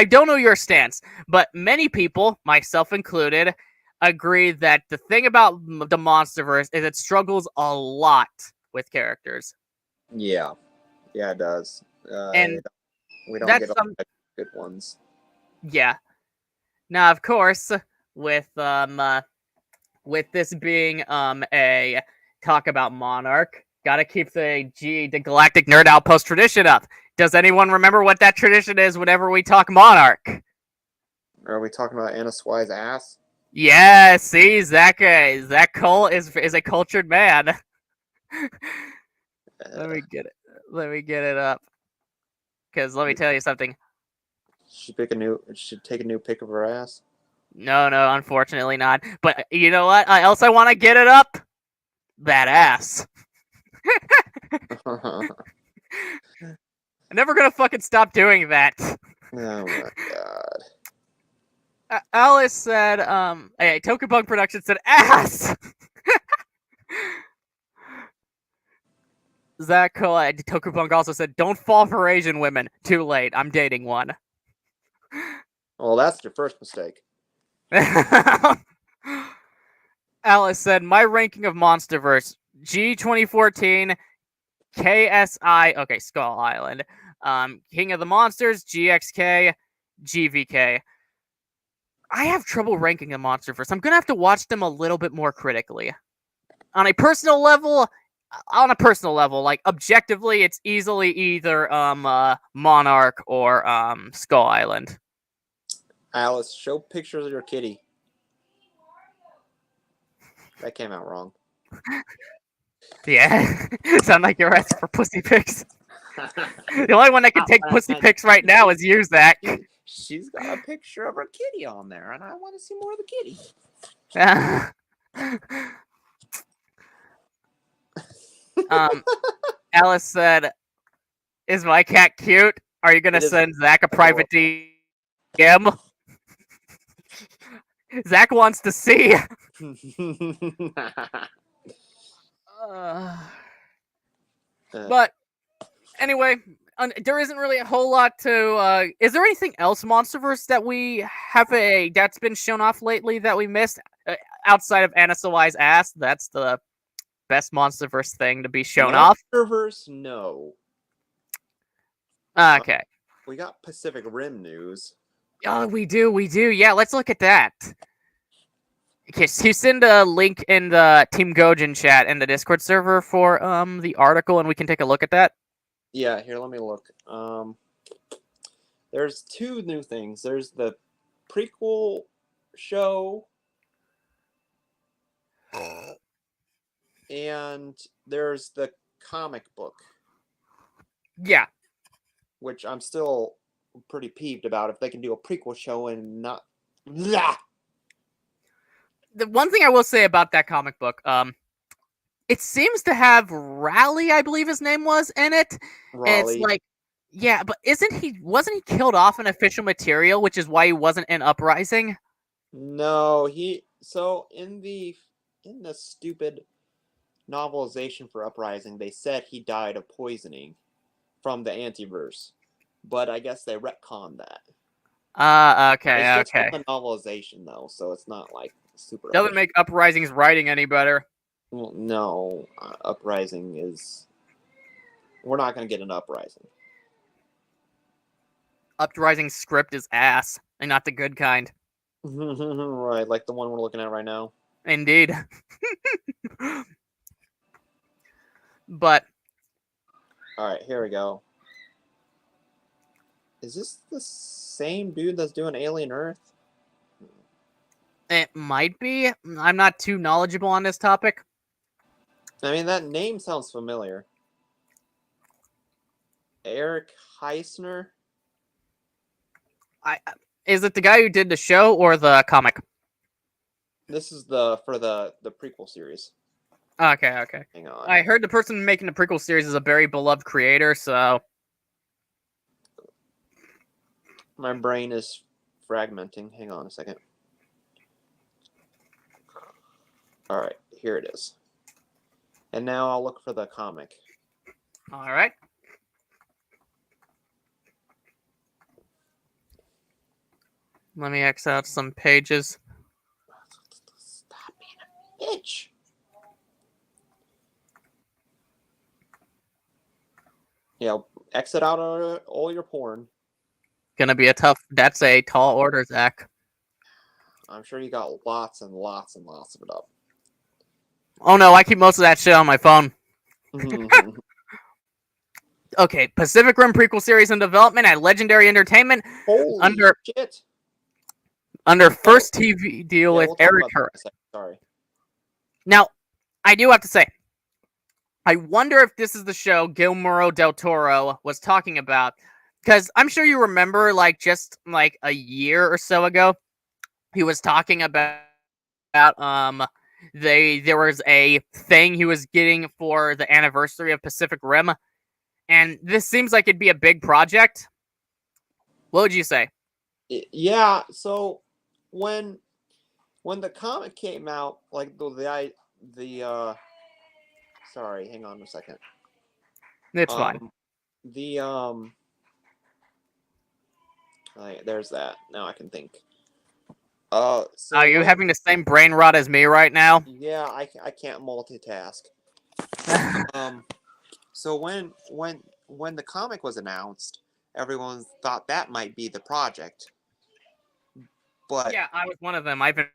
don't know your stance, but many people, myself included, agree that the thing about the MonsterVerse is it struggles a lot with characters. Yeah, it does. And we don't get all the good ones. Yeah. Now, of course, with this being a talk about Monarch, gotta keep the Galactic Nerd Outpost tradition up. Does anyone remember what that tradition is whenever we talk Monarch? Are we talking about Anna Swai's ass? Yeah, see, Zach Cole is a cultured man. Let me get it up. Because let me tell you something. Should take a new pic of her ass. No, unfortunately not. But you know what? I want to get it up. That ass. I'm never gonna fucking stop doing that. Oh my god. Alice said, hey, Tokubunk Productions said ass. Zach Tokubunk also said, don't fall for Asian women. Too late. I'm dating one. Well, that's your first mistake. Alice said, my ranking of MonsterVerse, G 2014, KSI, okay, Skull Island, King of the Monsters, GXK, GVK. I have trouble ranking the MonsterVerse. I'm going to have to watch them a little bit more critically. On a personal level, like, objectively, it's easily either Monarch or Skull Island. Alice, show pictures of your kitty. That came out wrong. Yeah. Sound like you're asking for pussy pics. The only one that can take pussy pics right now is you, Zach. She's got a picture of her kitty on there, and I want to see more of the kitty. Alice said, is my cat cute? Are you going to send Zach a private DM? Zach wants to see. But Anyway, there isn't really a whole lot to. Is there anything else, MonsterVerse, that we have that's been shown off lately that we missed outside of NSOI's ass? That's the best MonsterVerse thing to be shown off. MonsterVerse, no. Okay. We got Pacific Rim news. Oh, we do. Yeah, let's look at that. Okay, so you send a link in the Team Gojin chat in the Discord server for the article, and we can take a look at that. Yeah, here, let me look. There's two new things. There's the prequel show, and there's the comic book. Yeah. Which I'm still pretty peeved about if they can do a prequel show and not... Blah! The one thing I will say about that comic book, it seems to have Raleigh, I believe his name was, in it. Raleigh. It's like, yeah, but wasn't he killed off in official material, which is why he wasn't in Uprising? No, so in the stupid novelization for Uprising, they said he died of poisoning from the Antiverse, but I guess they retconned that. Okay. It's just the novelization though, so it's not like super. Doesn't make Uprising's writing any better. Well, no, Uprising is. We're not going to get an Uprising. Uprising's script is ass, and not the good kind. Right, like the one we're looking at right now. Indeed. But. Alright, here we go. Is this the same dude that's doing Alien Earth? It might be. I'm not too knowledgeable on this topic. I mean, that name sounds familiar. Eric Heisner? Is it the guy who did the show or the comic? This is for the prequel series. Okay. Hang on. I heard the person making the prequel series is a very beloved creator, so... My brain is fragmenting. Hang on a second. Alright, here it is. And now I'll look for the comic. Alright. Let me X out some pages. Stop being a bitch. Yeah, exit out all your porn. Gonna be that's a tall order, Zach. I'm sure you got lots and lots and lots of it up. Oh no, I keep most of that shit on my phone. Okay, Pacific Rim prequel series in development at Legendary Entertainment. Holy shit. Under first TV deal with Eric Herr. Sorry. Now, I do have to say, I wonder if this is the show Guillermo del Toro was talking about. Because I'm sure you remember, just a year or so ago, he was talking about there was a thing he was getting for the anniversary of Pacific Rim, and this seems like it'd be a big project. What would you say? Yeah, so when the comic came out, sorry, hang on a second. It's fine. There's that. Now I can think. Are you having the same brain rot as me right now? Yeah, I can't multitask. So when the comic was announced, everyone thought that might be the project. But yeah, I was one of them. I've been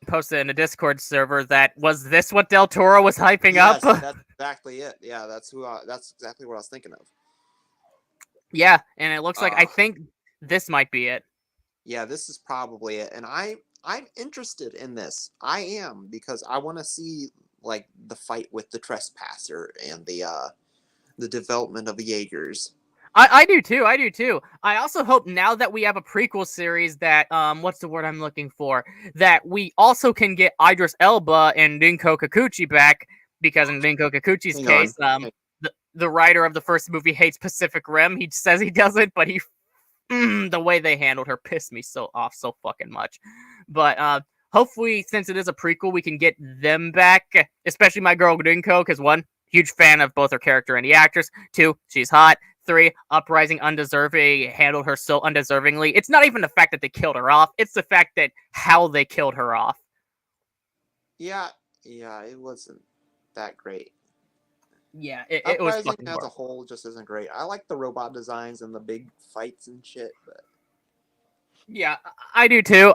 posted in a Discord server that was this what Del Toro was hyping up? That's exactly it. Yeah, that's exactly what I was thinking of. Yeah, and it looks like I think this might be it. Yeah, this is probably it. And I'm interested in this. I am, because I want to see the fight with the trespasser and the development of the Jaegers. I do too. I also hope now that we have a prequel series that what's the word I'm looking for? That we also can get Idris Elba and Rinko Kikuchi back, because in Rinko Kikuchi's case, the writer of the first movie hates Pacific Rim. He says he doesn't, but the way they handled her pissed me off so fucking much. But hopefully, since it is a prequel, we can get them back, especially my girl Rinko, because one, huge fan of both her character and the actress. 2, she's hot. 3, Uprising undeserving, handled her so undeservingly. It's not even the fact that they killed her off, it's the fact that how they killed her off. Yeah, it wasn't that great. Yeah, it was Uprising fucking as a horrible. whole just isn't great. I like the robot designs and the big fights and shit, but Yeah, I do too.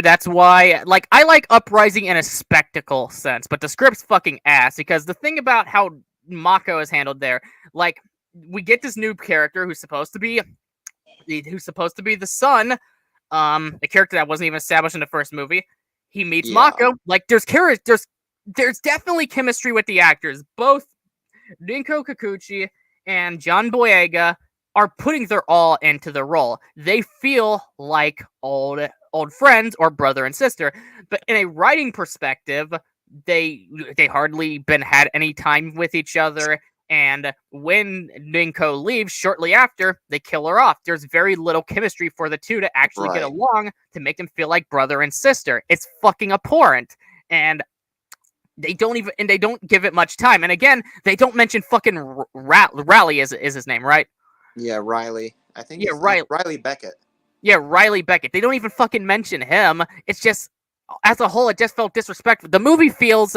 That's why, like, I like Uprising in a spectacle sense, but the script's fucking ass. Because the thing about how Mako is handled there, like, we get this new character who's supposed to be the son, a character that wasn't even established in the first movie. He meets Mako. Like, there's definitely chemistry with the actors. Both Rinko Kikuchi and John Boyega are putting their all into the role. They feel like old friends or brother and sister. But in a writing perspective, they hardly been had any time with each other. And when Rinko leaves shortly after, they kill her off. There's very little chemistry for the two to actually get along to make them feel like brother and sister. It's fucking abhorrent. And they don't give it much time. And again, they don't mention fucking Raleigh is his name, right? yeah, Riley. I think Riley Beckett. Yeah, Riley Beckett. They don't even fucking mention him. It's just, as a whole, it just felt disrespectful. The movie feels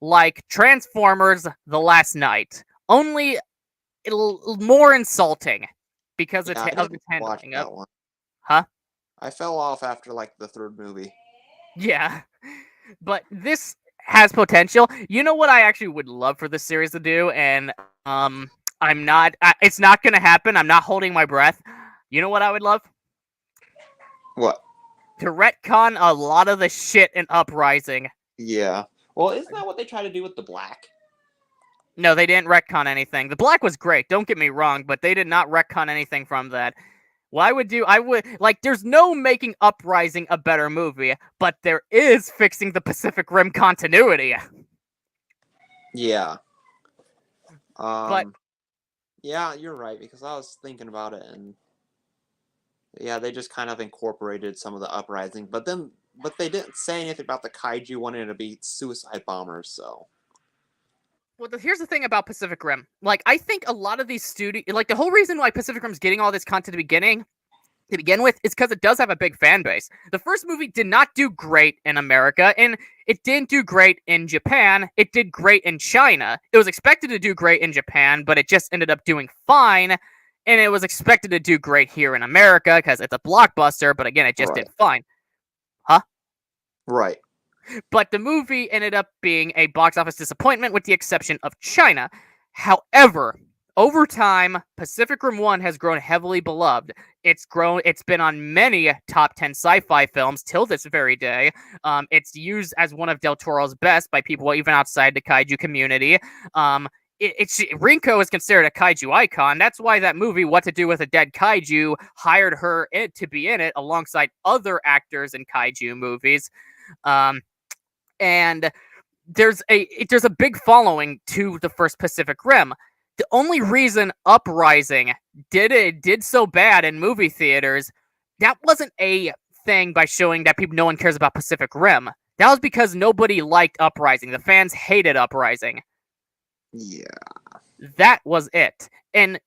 like Transformers: The Last Night, only more insulting because of its handling. That one. Huh? I fell off after like the third movie. Yeah, but this has potential. You know what I actually would love for this series to do, and I'm not. It's not gonna happen. I'm not holding my breath. You know what I would love? What? To retcon a lot of the shit in Uprising. Yeah. Well, isn't that what they try to do with the Black? No, they didn't retcon anything. The Black was great. Don't get me wrong, but they did not retcon anything from that. What I would like. There's no making Uprising a better movie, but there is fixing the Pacific Rim continuity. Yeah. But yeah, you're right, because I was thinking about it, and yeah, they just kind of incorporated some of the Uprising, but they didn't say anything about the kaiju wanting to be suicide bombers. So. Well, here's the thing about Pacific Rim. Like, I think a lot of these like, the whole reason why Pacific Rim's getting all this content to begin with, is because it does have a big fan base. The first movie did not do great in America, and it didn't do great in Japan. It did great in China. It was expected to do great in Japan, but it just ended up doing fine, and it was expected to do great here in America, because it's a blockbuster, but again, it just did fine. Huh? Right. But the movie ended up being a box office disappointment with the exception of China. However, over time, Pacific Rim 1 has grown heavily beloved. It's been on many top 10 sci-fi films till this very day. It's used as one of Del Toro's best by people even outside the kaiju community. Rinko is considered a kaiju icon. That's why that movie, What to Do with a Dead Kaiju, hired her to be in it alongside other actors in kaiju movies. And there's a big following to the first Pacific Rim. The only reason Uprising did so bad in movie theaters, that wasn't a thing by showing that no one cares about Pacific Rim. That was because nobody liked Uprising. The fans hated Uprising. Yeah. That was it. And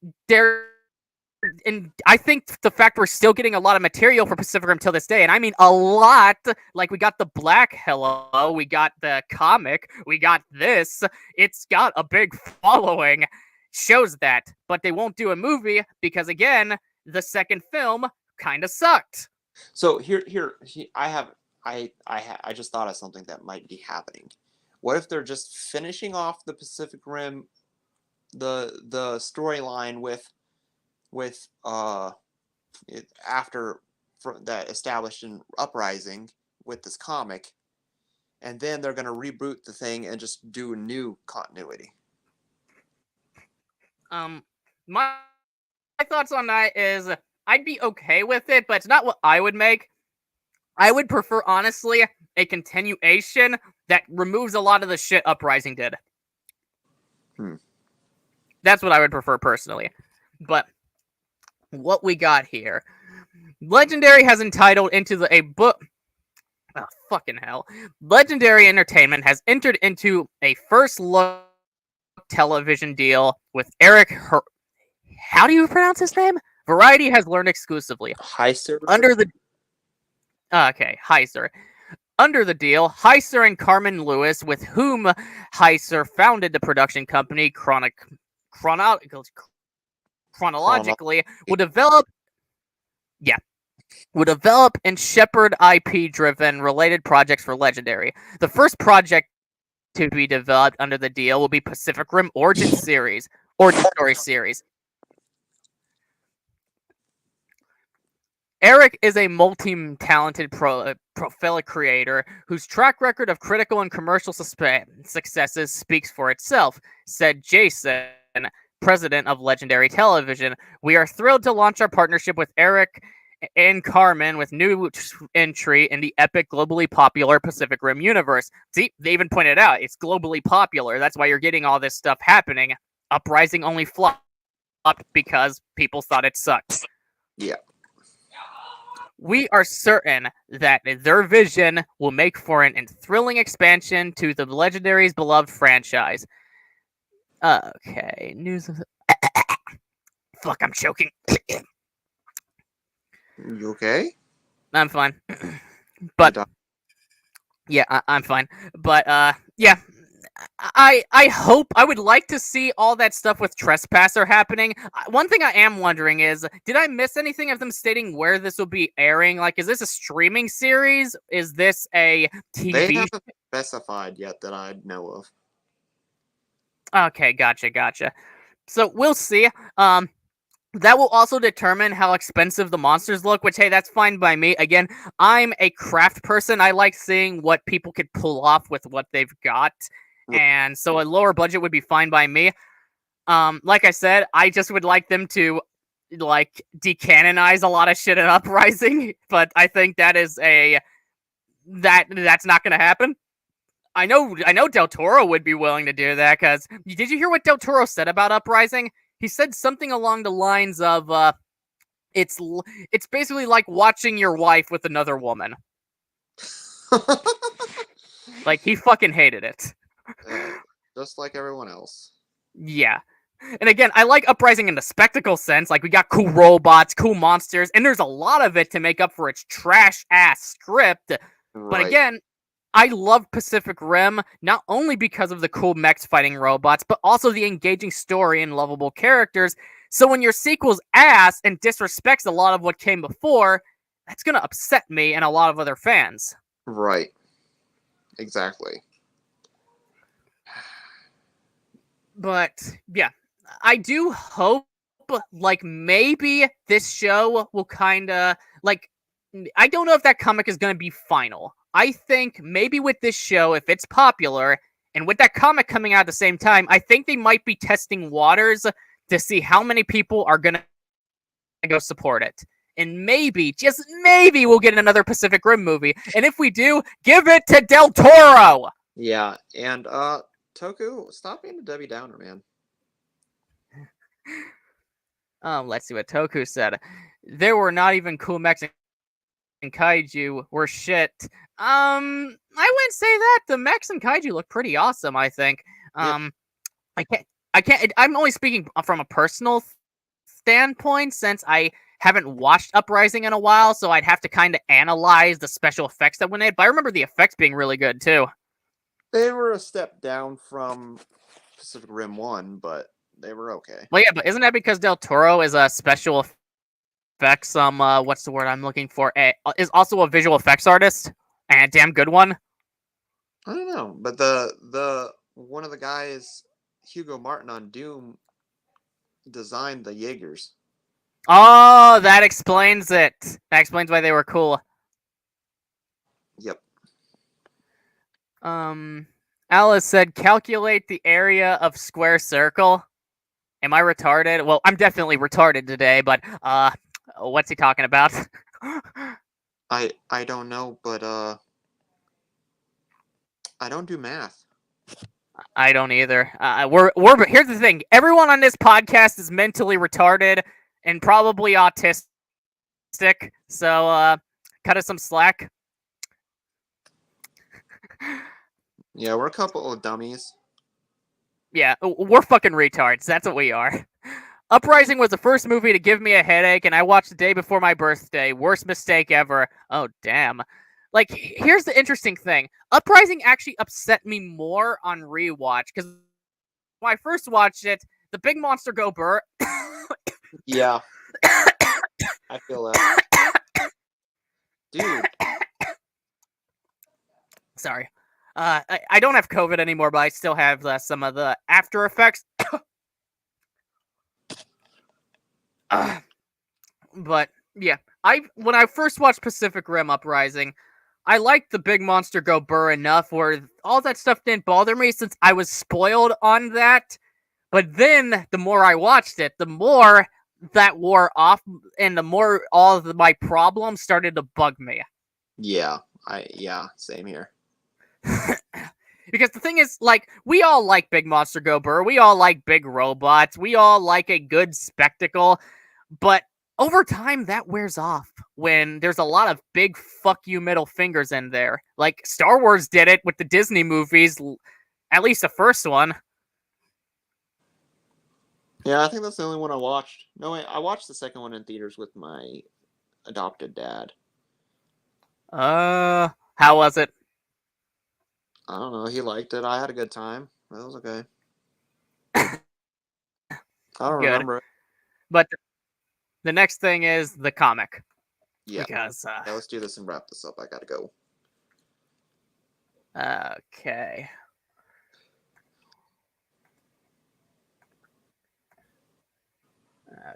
I think the fact we're still getting a lot of material for Pacific Rim till this day, and I mean a lot, like we got the Black Hello, we got the comic, we got this, it's got a big following, shows that, but they won't do a movie because, again, the second film kind of sucked. So I just thought of something that might be happening. What if they're just finishing off the Pacific Rim, the storyline with after that established in Uprising with this comic, and then they're going to reboot the thing and just do a new continuity. My thoughts on that is I'd be okay with it, but it's not what I would make. I would prefer, honestly, a continuation that removes a lot of the shit Uprising did. That's what I would prefer personally. But what we got here. Legendary has entitled into a book. Oh, fucking hell. Legendary Entertainment has entered into a first look television deal with Eric. How do you pronounce his name? Variety has learned exclusively Heiser. under the. Okay, Heiser. Under the deal, Heiser and Carmen Lewis, with whom Heiser founded the production company chronologically, will develop and shepherd IP-driven related projects for Legendary. The first project to be developed under the deal will be Pacific Rim Origin Story series. Eric is a multi-talented prolific creator whose track record of critical and commercial successes speaks for itself, said Jason, president of Legendary Television. We are thrilled to launch our partnership with Eric and Carmen with new entry in the epic, globally popular Pacific Rim universe. See, they even pointed out it's globally popular. That's why you're getting all this stuff happening. Uprising only flopped because people thought it sucked. Yeah. We are certain that their vision will make for an thrilling expansion to the Legendary's beloved franchise. Okay, news of... Fuck, I'm choking. You okay? I'm fine. But yeah, I'm fine. But yeah, I hope, I would like to see all that stuff with Trespasser happening. One thing I am wondering is, did I miss anything of them stating where this will be airing? Like, is this a streaming series? Is this a TV? They haven't specified yet that I know of. Okay, gotcha. So we'll see. That will also determine how expensive the monsters look, which, hey, that's fine by me. Again, I'm a craft person. I like seeing what people could pull off with what they've got. And so a lower budget would be fine by me. Like I said, I just would like them to, like, decanonize a lot of shit in Uprising. But I think that is that's not going to happen. I know Del Toro would be willing to do that, because did you hear what Del Toro said about Uprising? He said something along the lines of, it's basically like watching your wife with another woman. Like, he fucking hated it. Just like everyone else. Yeah. And again, I like Uprising in the spectacle sense. Like, we got cool robots, cool monsters, and there's a lot of it to make up for its trash-ass script. Right. But again, I love Pacific Rim, not only because of the cool mechs fighting robots, but also the engaging story and lovable characters. So when your sequel's ass and disrespects a lot of what came before, that's going to upset me and a lot of other fans. Right. Exactly. But, yeah, I do hope, like, maybe this show will kind of, like, I don't know if that comic is going to be final. I think maybe with this show, if it's popular, and with that comic coming out at the same time, I think they might be testing waters to see how many people are going to go support it. And maybe, just maybe, we'll get another Pacific Rim movie. And if we do, give it to Del Toro! Yeah, and, Toku, stop being a Debbie Downer, man. Let's see what Toku said. There were not even cool mechs and kaiju were shit. I wouldn't say that. The mechs and kaiju look pretty awesome, I think. Yep. I'm only speaking from a personal standpoint, since I haven't watched Uprising in a while, so I'd have to kind of analyze the special effects that went in. But I remember the effects being really good, too. They were a step down from Pacific Rim 1, but they were okay. Well, yeah, but isn't that because Del Toro is a special effects, what's the word I'm looking for? Is also a visual effects artist, and a damn good one? I don't know, but the one of the guys, Hugo Martin on Doom, designed the Jaegers. Oh, that explains it. That explains why they were cool. Yep. Alice said, calculate the area of square circle. Am I retarded? Well, I'm definitely retarded today, but, what's he talking about? I don't know, but, I don't do math. I don't either. But here's the thing. Everyone on this podcast is mentally retarded and probably autistic, so, cut us some slack. Yeah, we're a couple of dummies. Yeah, we're fucking retards. That's what we are. Uprising was the first movie to give me a headache, and I watched the day before my birthday. Worst mistake ever. Oh, damn. Like, here's the interesting thing. Uprising actually upset me more on rewatch, because when I first watched it, the big monster go burr. Yeah. I feel that. Dude. Sorry. I don't have COVID anymore, but I still have some of the after effects. But yeah, when I first watched Pacific Rim Uprising, I liked the big monster go burr enough where all that stuff didn't bother me since I was spoiled on that. But then the more I watched it, the more that wore off, and the more all of my problems started to bug me. Yeah. Same here. Because the thing is, like, we all like big monster go burr, we all like big robots, we all like a good spectacle, but over time that wears off when there's a lot of big fuck you middle fingers in there. Like, Star Wars did it with the Disney movies, at least the first one. Yeah, I think that's the only one I watched. No, wait, I watched the second one in theaters with my adopted dad. How was it? I don't know. He liked it. I had a good time. That was okay. I don't Good. remember it. But the next thing is the comic. Yeah. Because, Yeah, let's do this and wrap this up. I gotta go. Okay.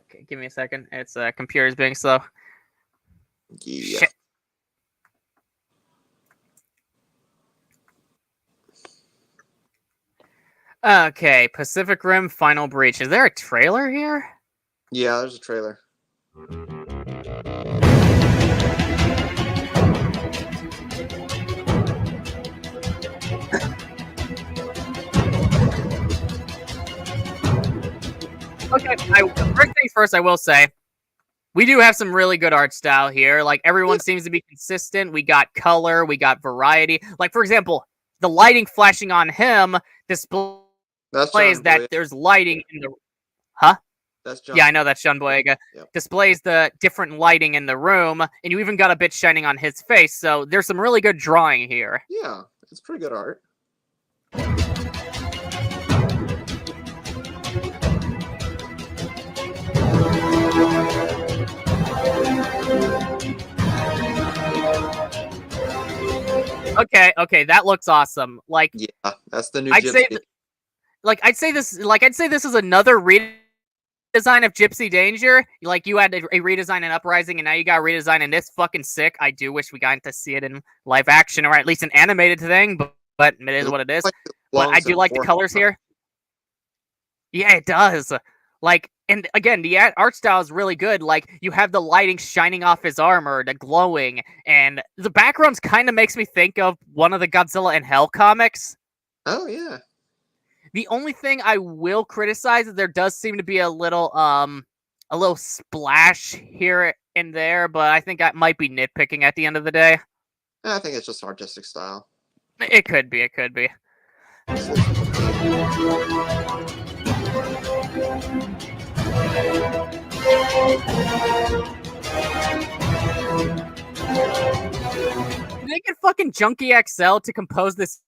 Okay, give me a second. It's computer's being slow. Yeah. Shit. Okay, Pacific Rim Final Breach. Is there a trailer here? Yeah, there's a trailer. Okay, first things first, I will say, we do have some really good art style here. Like, everyone seems to be consistent. We got color, we got variety. Like, for example, the lighting flashing on him displays that there's lighting in the... Huh? That's John. Yeah, I know that's John Boyega. Yep. Displays the different lighting in the room, and you even got a bit shining on his face, so there's some really good drawing here. Yeah, it's pretty good art. Okay, that looks awesome. Like, yeah, that's the new. I'd say this is another redesign of Gypsy Danger. Like, you had a redesign in Uprising, and now you got a redesign in this. Fucking sick. I do wish we got to see it in live action, or at least an animated thing. But it is what it is. But I do like the colors here. Yeah, it does. Like, and again, the art style is really good. Like, you have the lighting shining off his armor, the glowing, and the backgrounds kind of makes me think of one of the Godzilla in Hell comics. Oh, yeah. The only thing I will criticize is there does seem to be a little splash here and there, but I think that might be nitpicking at the end of the day. I think it's just artistic style. It could be. Did they get fucking Junkie XL to compose this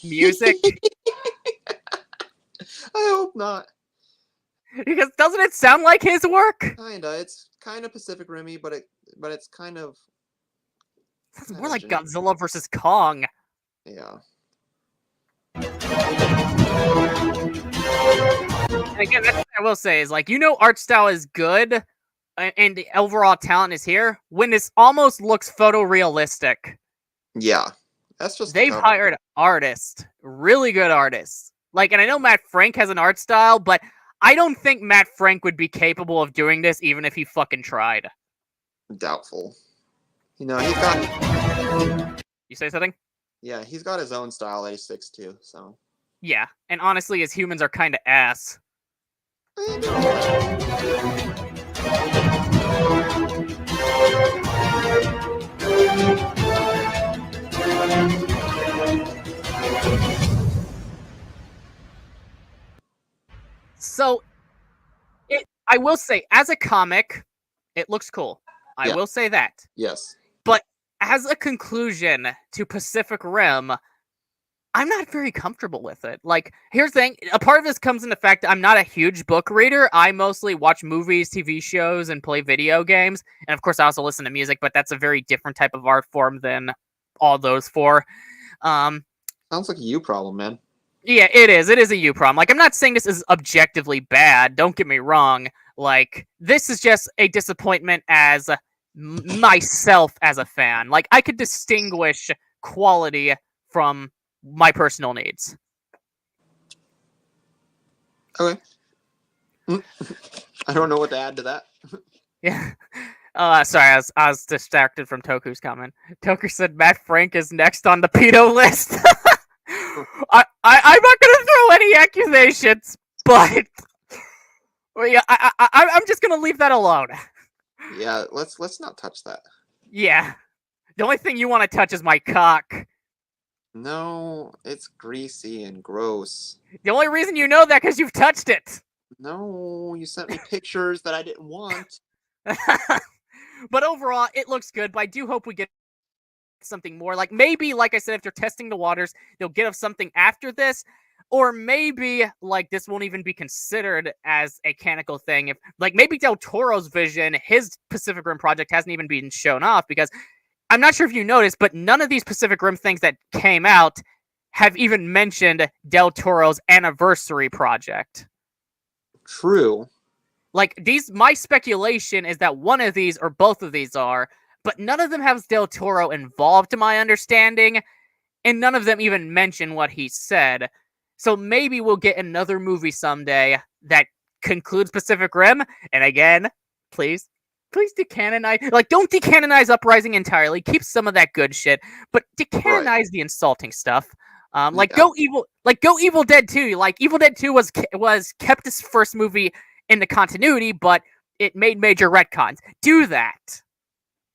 music? I hope not. Because doesn't it sound like his work? Kinda. It's kind of Pacific Rim-y, but it's kind of... It's more like Godzilla versus Kong. Yeah. And again, that's what I will say is, like, art style is good, and the overall talent is here when this almost looks photorealistic. Yeah. That's just... They've hired artists, really good artists. Like, and I know Matt Frank has an art style, but I don't think Matt Frank would be capable of doing this even if he fucking tried. Doubtful. He's got... You say something? Yeah, he's got his own style that he sticks to, so... Yeah, and honestly, his humans are kind of ass. So, I will say, as a comic, it looks cool. I Yeah. will say that. Yes. But as a conclusion to Pacific Rim, I'm not very comfortable with it. Like, here's the thing. A part of this comes in the fact that I'm not a huge book reader. I mostly watch movies, TV shows, and play video games. And of course, I also listen to music, but that's a very different type of art form than all those four. Sounds like a you problem, man. Yeah, it is. It is a you problem. Like, I'm not saying this is objectively bad. Don't get me wrong. Like, this is just a disappointment as myself as a fan. Like, I could distinguish quality from my personal needs. Okay. I don't know what to add to that. Yeah. Sorry, I was distracted from Toku's comment. Toku said Matt Frank is next on the pedo list. I'm not gonna throw any accusations, but well, yeah, I'm just gonna leave that alone. Yeah, let's not touch that. Yeah, the only thing you want to touch is my cock. No, it's greasy and gross. The only reason you know that because you've touched it. No, you sent me pictures that I didn't want. But overall, it looks good. But I do hope we get something more. Like, maybe, like I said, if they're testing the waters, they'll get us something after this. Or maybe, like, this won't even be considered as a canonical thing. If, like, maybe Del Toro's vision, his Pacific Rim project hasn't even been shown off, because I'm not sure if you noticed, but none of these Pacific Rim things that came out have even mentioned Del Toro's anniversary project. True. Like, my speculation is that one of these or both of these are, but none of them has Del Toro involved, to my understanding, and none of them even mention what he said. So maybe we'll get another movie someday that concludes Pacific Rim, and again, please decanonize. Like, don't decanonize Uprising entirely. Keep some of that good shit, but decanonize the insulting stuff. Like, Yeah. Go Evil Dead 2. Like, Evil Dead 2 was kept as first movie in the continuity, but it made major retcons. Do that.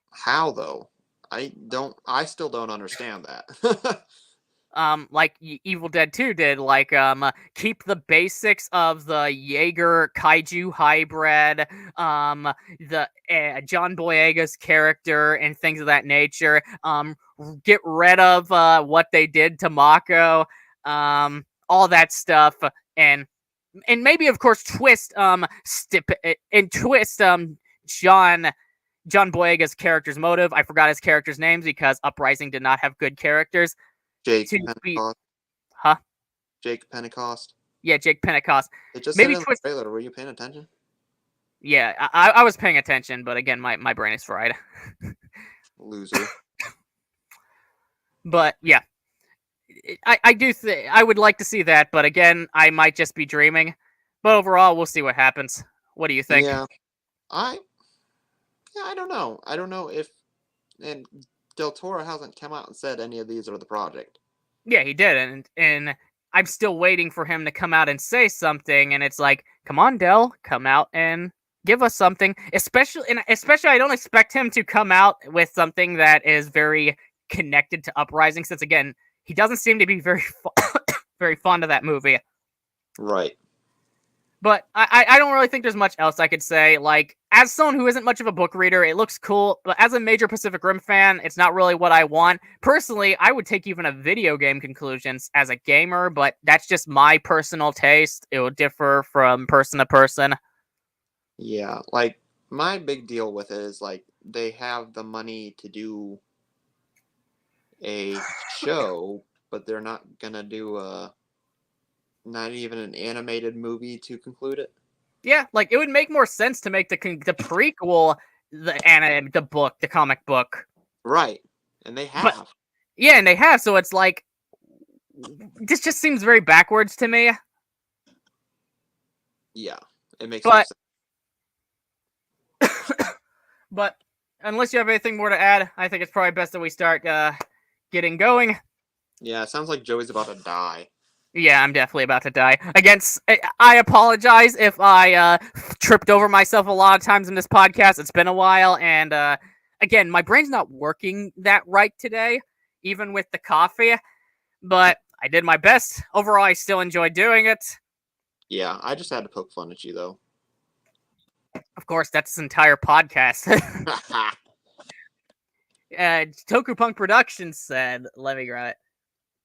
How though? I still don't understand that. Like Evil Dead 2 did, like, keep the basics of the Jaeger kaiju hybrid, the John Boyega's character and things of that nature, get rid of, what they did to Mako, all that stuff, and maybe, of course, twist, John Boyega's character's motive. I forgot his character's names because Uprising did not have good characters. Jake to Pentecost. Huh? Jake Pentecost. Yeah, Jake Pentecost. It just Maybe said in twist. the trailer. Were you paying attention? Yeah, I was paying attention, but again, my brain is fried. Loser. But yeah, I would like to see that, but again, I might just be dreaming. But overall, we'll see what happens. What do you think? Yeah. I don't know. I don't know if, and Del Toro hasn't come out and said any of these are the project. Yeah, he did, and I'm still waiting for him to come out and say something, and it's like, come on, Del, come out and give us something. Especially, I don't expect him to come out with something that is very connected to Uprising, since again, he doesn't seem to be very very fond of that movie. Right. But I don't really think there's much else I could say. Like, as someone who isn't much of a book reader, it looks cool. But as a major Pacific Rim fan, it's not really what I want. Personally, I would take even a video game conclusions as a gamer, but that's just my personal taste. It will differ from person to person. Yeah, like, my big deal with it is, like, they have the money to do a show, but they're not gonna do not even an animated movie to conclude it. Yeah, like, it would make more sense to make the prequel the comic book. Right, and they have. Yeah, and they have, so it's like, this just seems very backwards to me. Yeah, it makes But- sense. But unless you have anything more to add, I think it's probably best that we start getting going. Yeah, it sounds like Joey's about to die. Yeah, I'm definitely about to die. I apologize if I tripped over myself a lot of times in this podcast. It's been a while, and again, my brain's not working that right today, even with the coffee. But I did my best. Overall, I still enjoyed doing it. Yeah, I just had to poke fun at you though. Of course, that's his entire podcast. Tokupunk Productions said, let me grab it.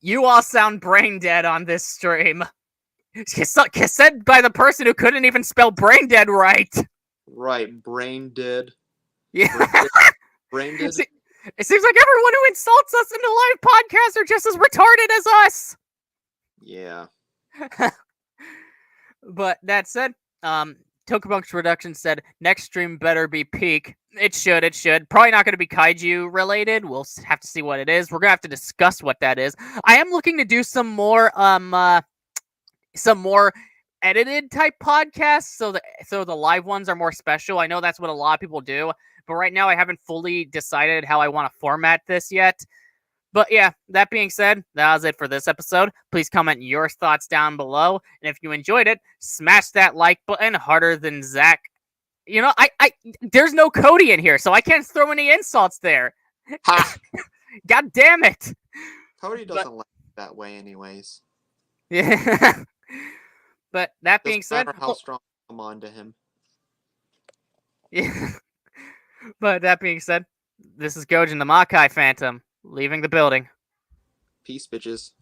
You all sound brain dead on this stream. Said by the person who couldn't even spell brain dead right. Right, brain dead. Yeah. Brain dead. It seems like everyone who insults us in the live podcast are just as retarded as us. Yeah. But that said, Tokubunk's Production said next stream better be peak. It should. Probably not going to be kaiju related. We'll have to see what it is. We're going to have to discuss what that is. I am looking to do some more edited type podcasts so the live ones are more special. I know that's what a lot of people do, but right now I haven't fully decided how I want to format this yet. But yeah, that being said, that was it for this episode. Please comment your thoughts down below. And if you enjoyed it, smash that like button harder than Zach. You know, I there's no Cody in here, so I can't throw any insults there. Ha! God damn it. Cody doesn't like it that way anyways. Yeah. But that being Doesn't said, matter how strong I come on to him. yeah. But that being said, this is Gojin the Makai Phantom leaving the building. Peace, bitches.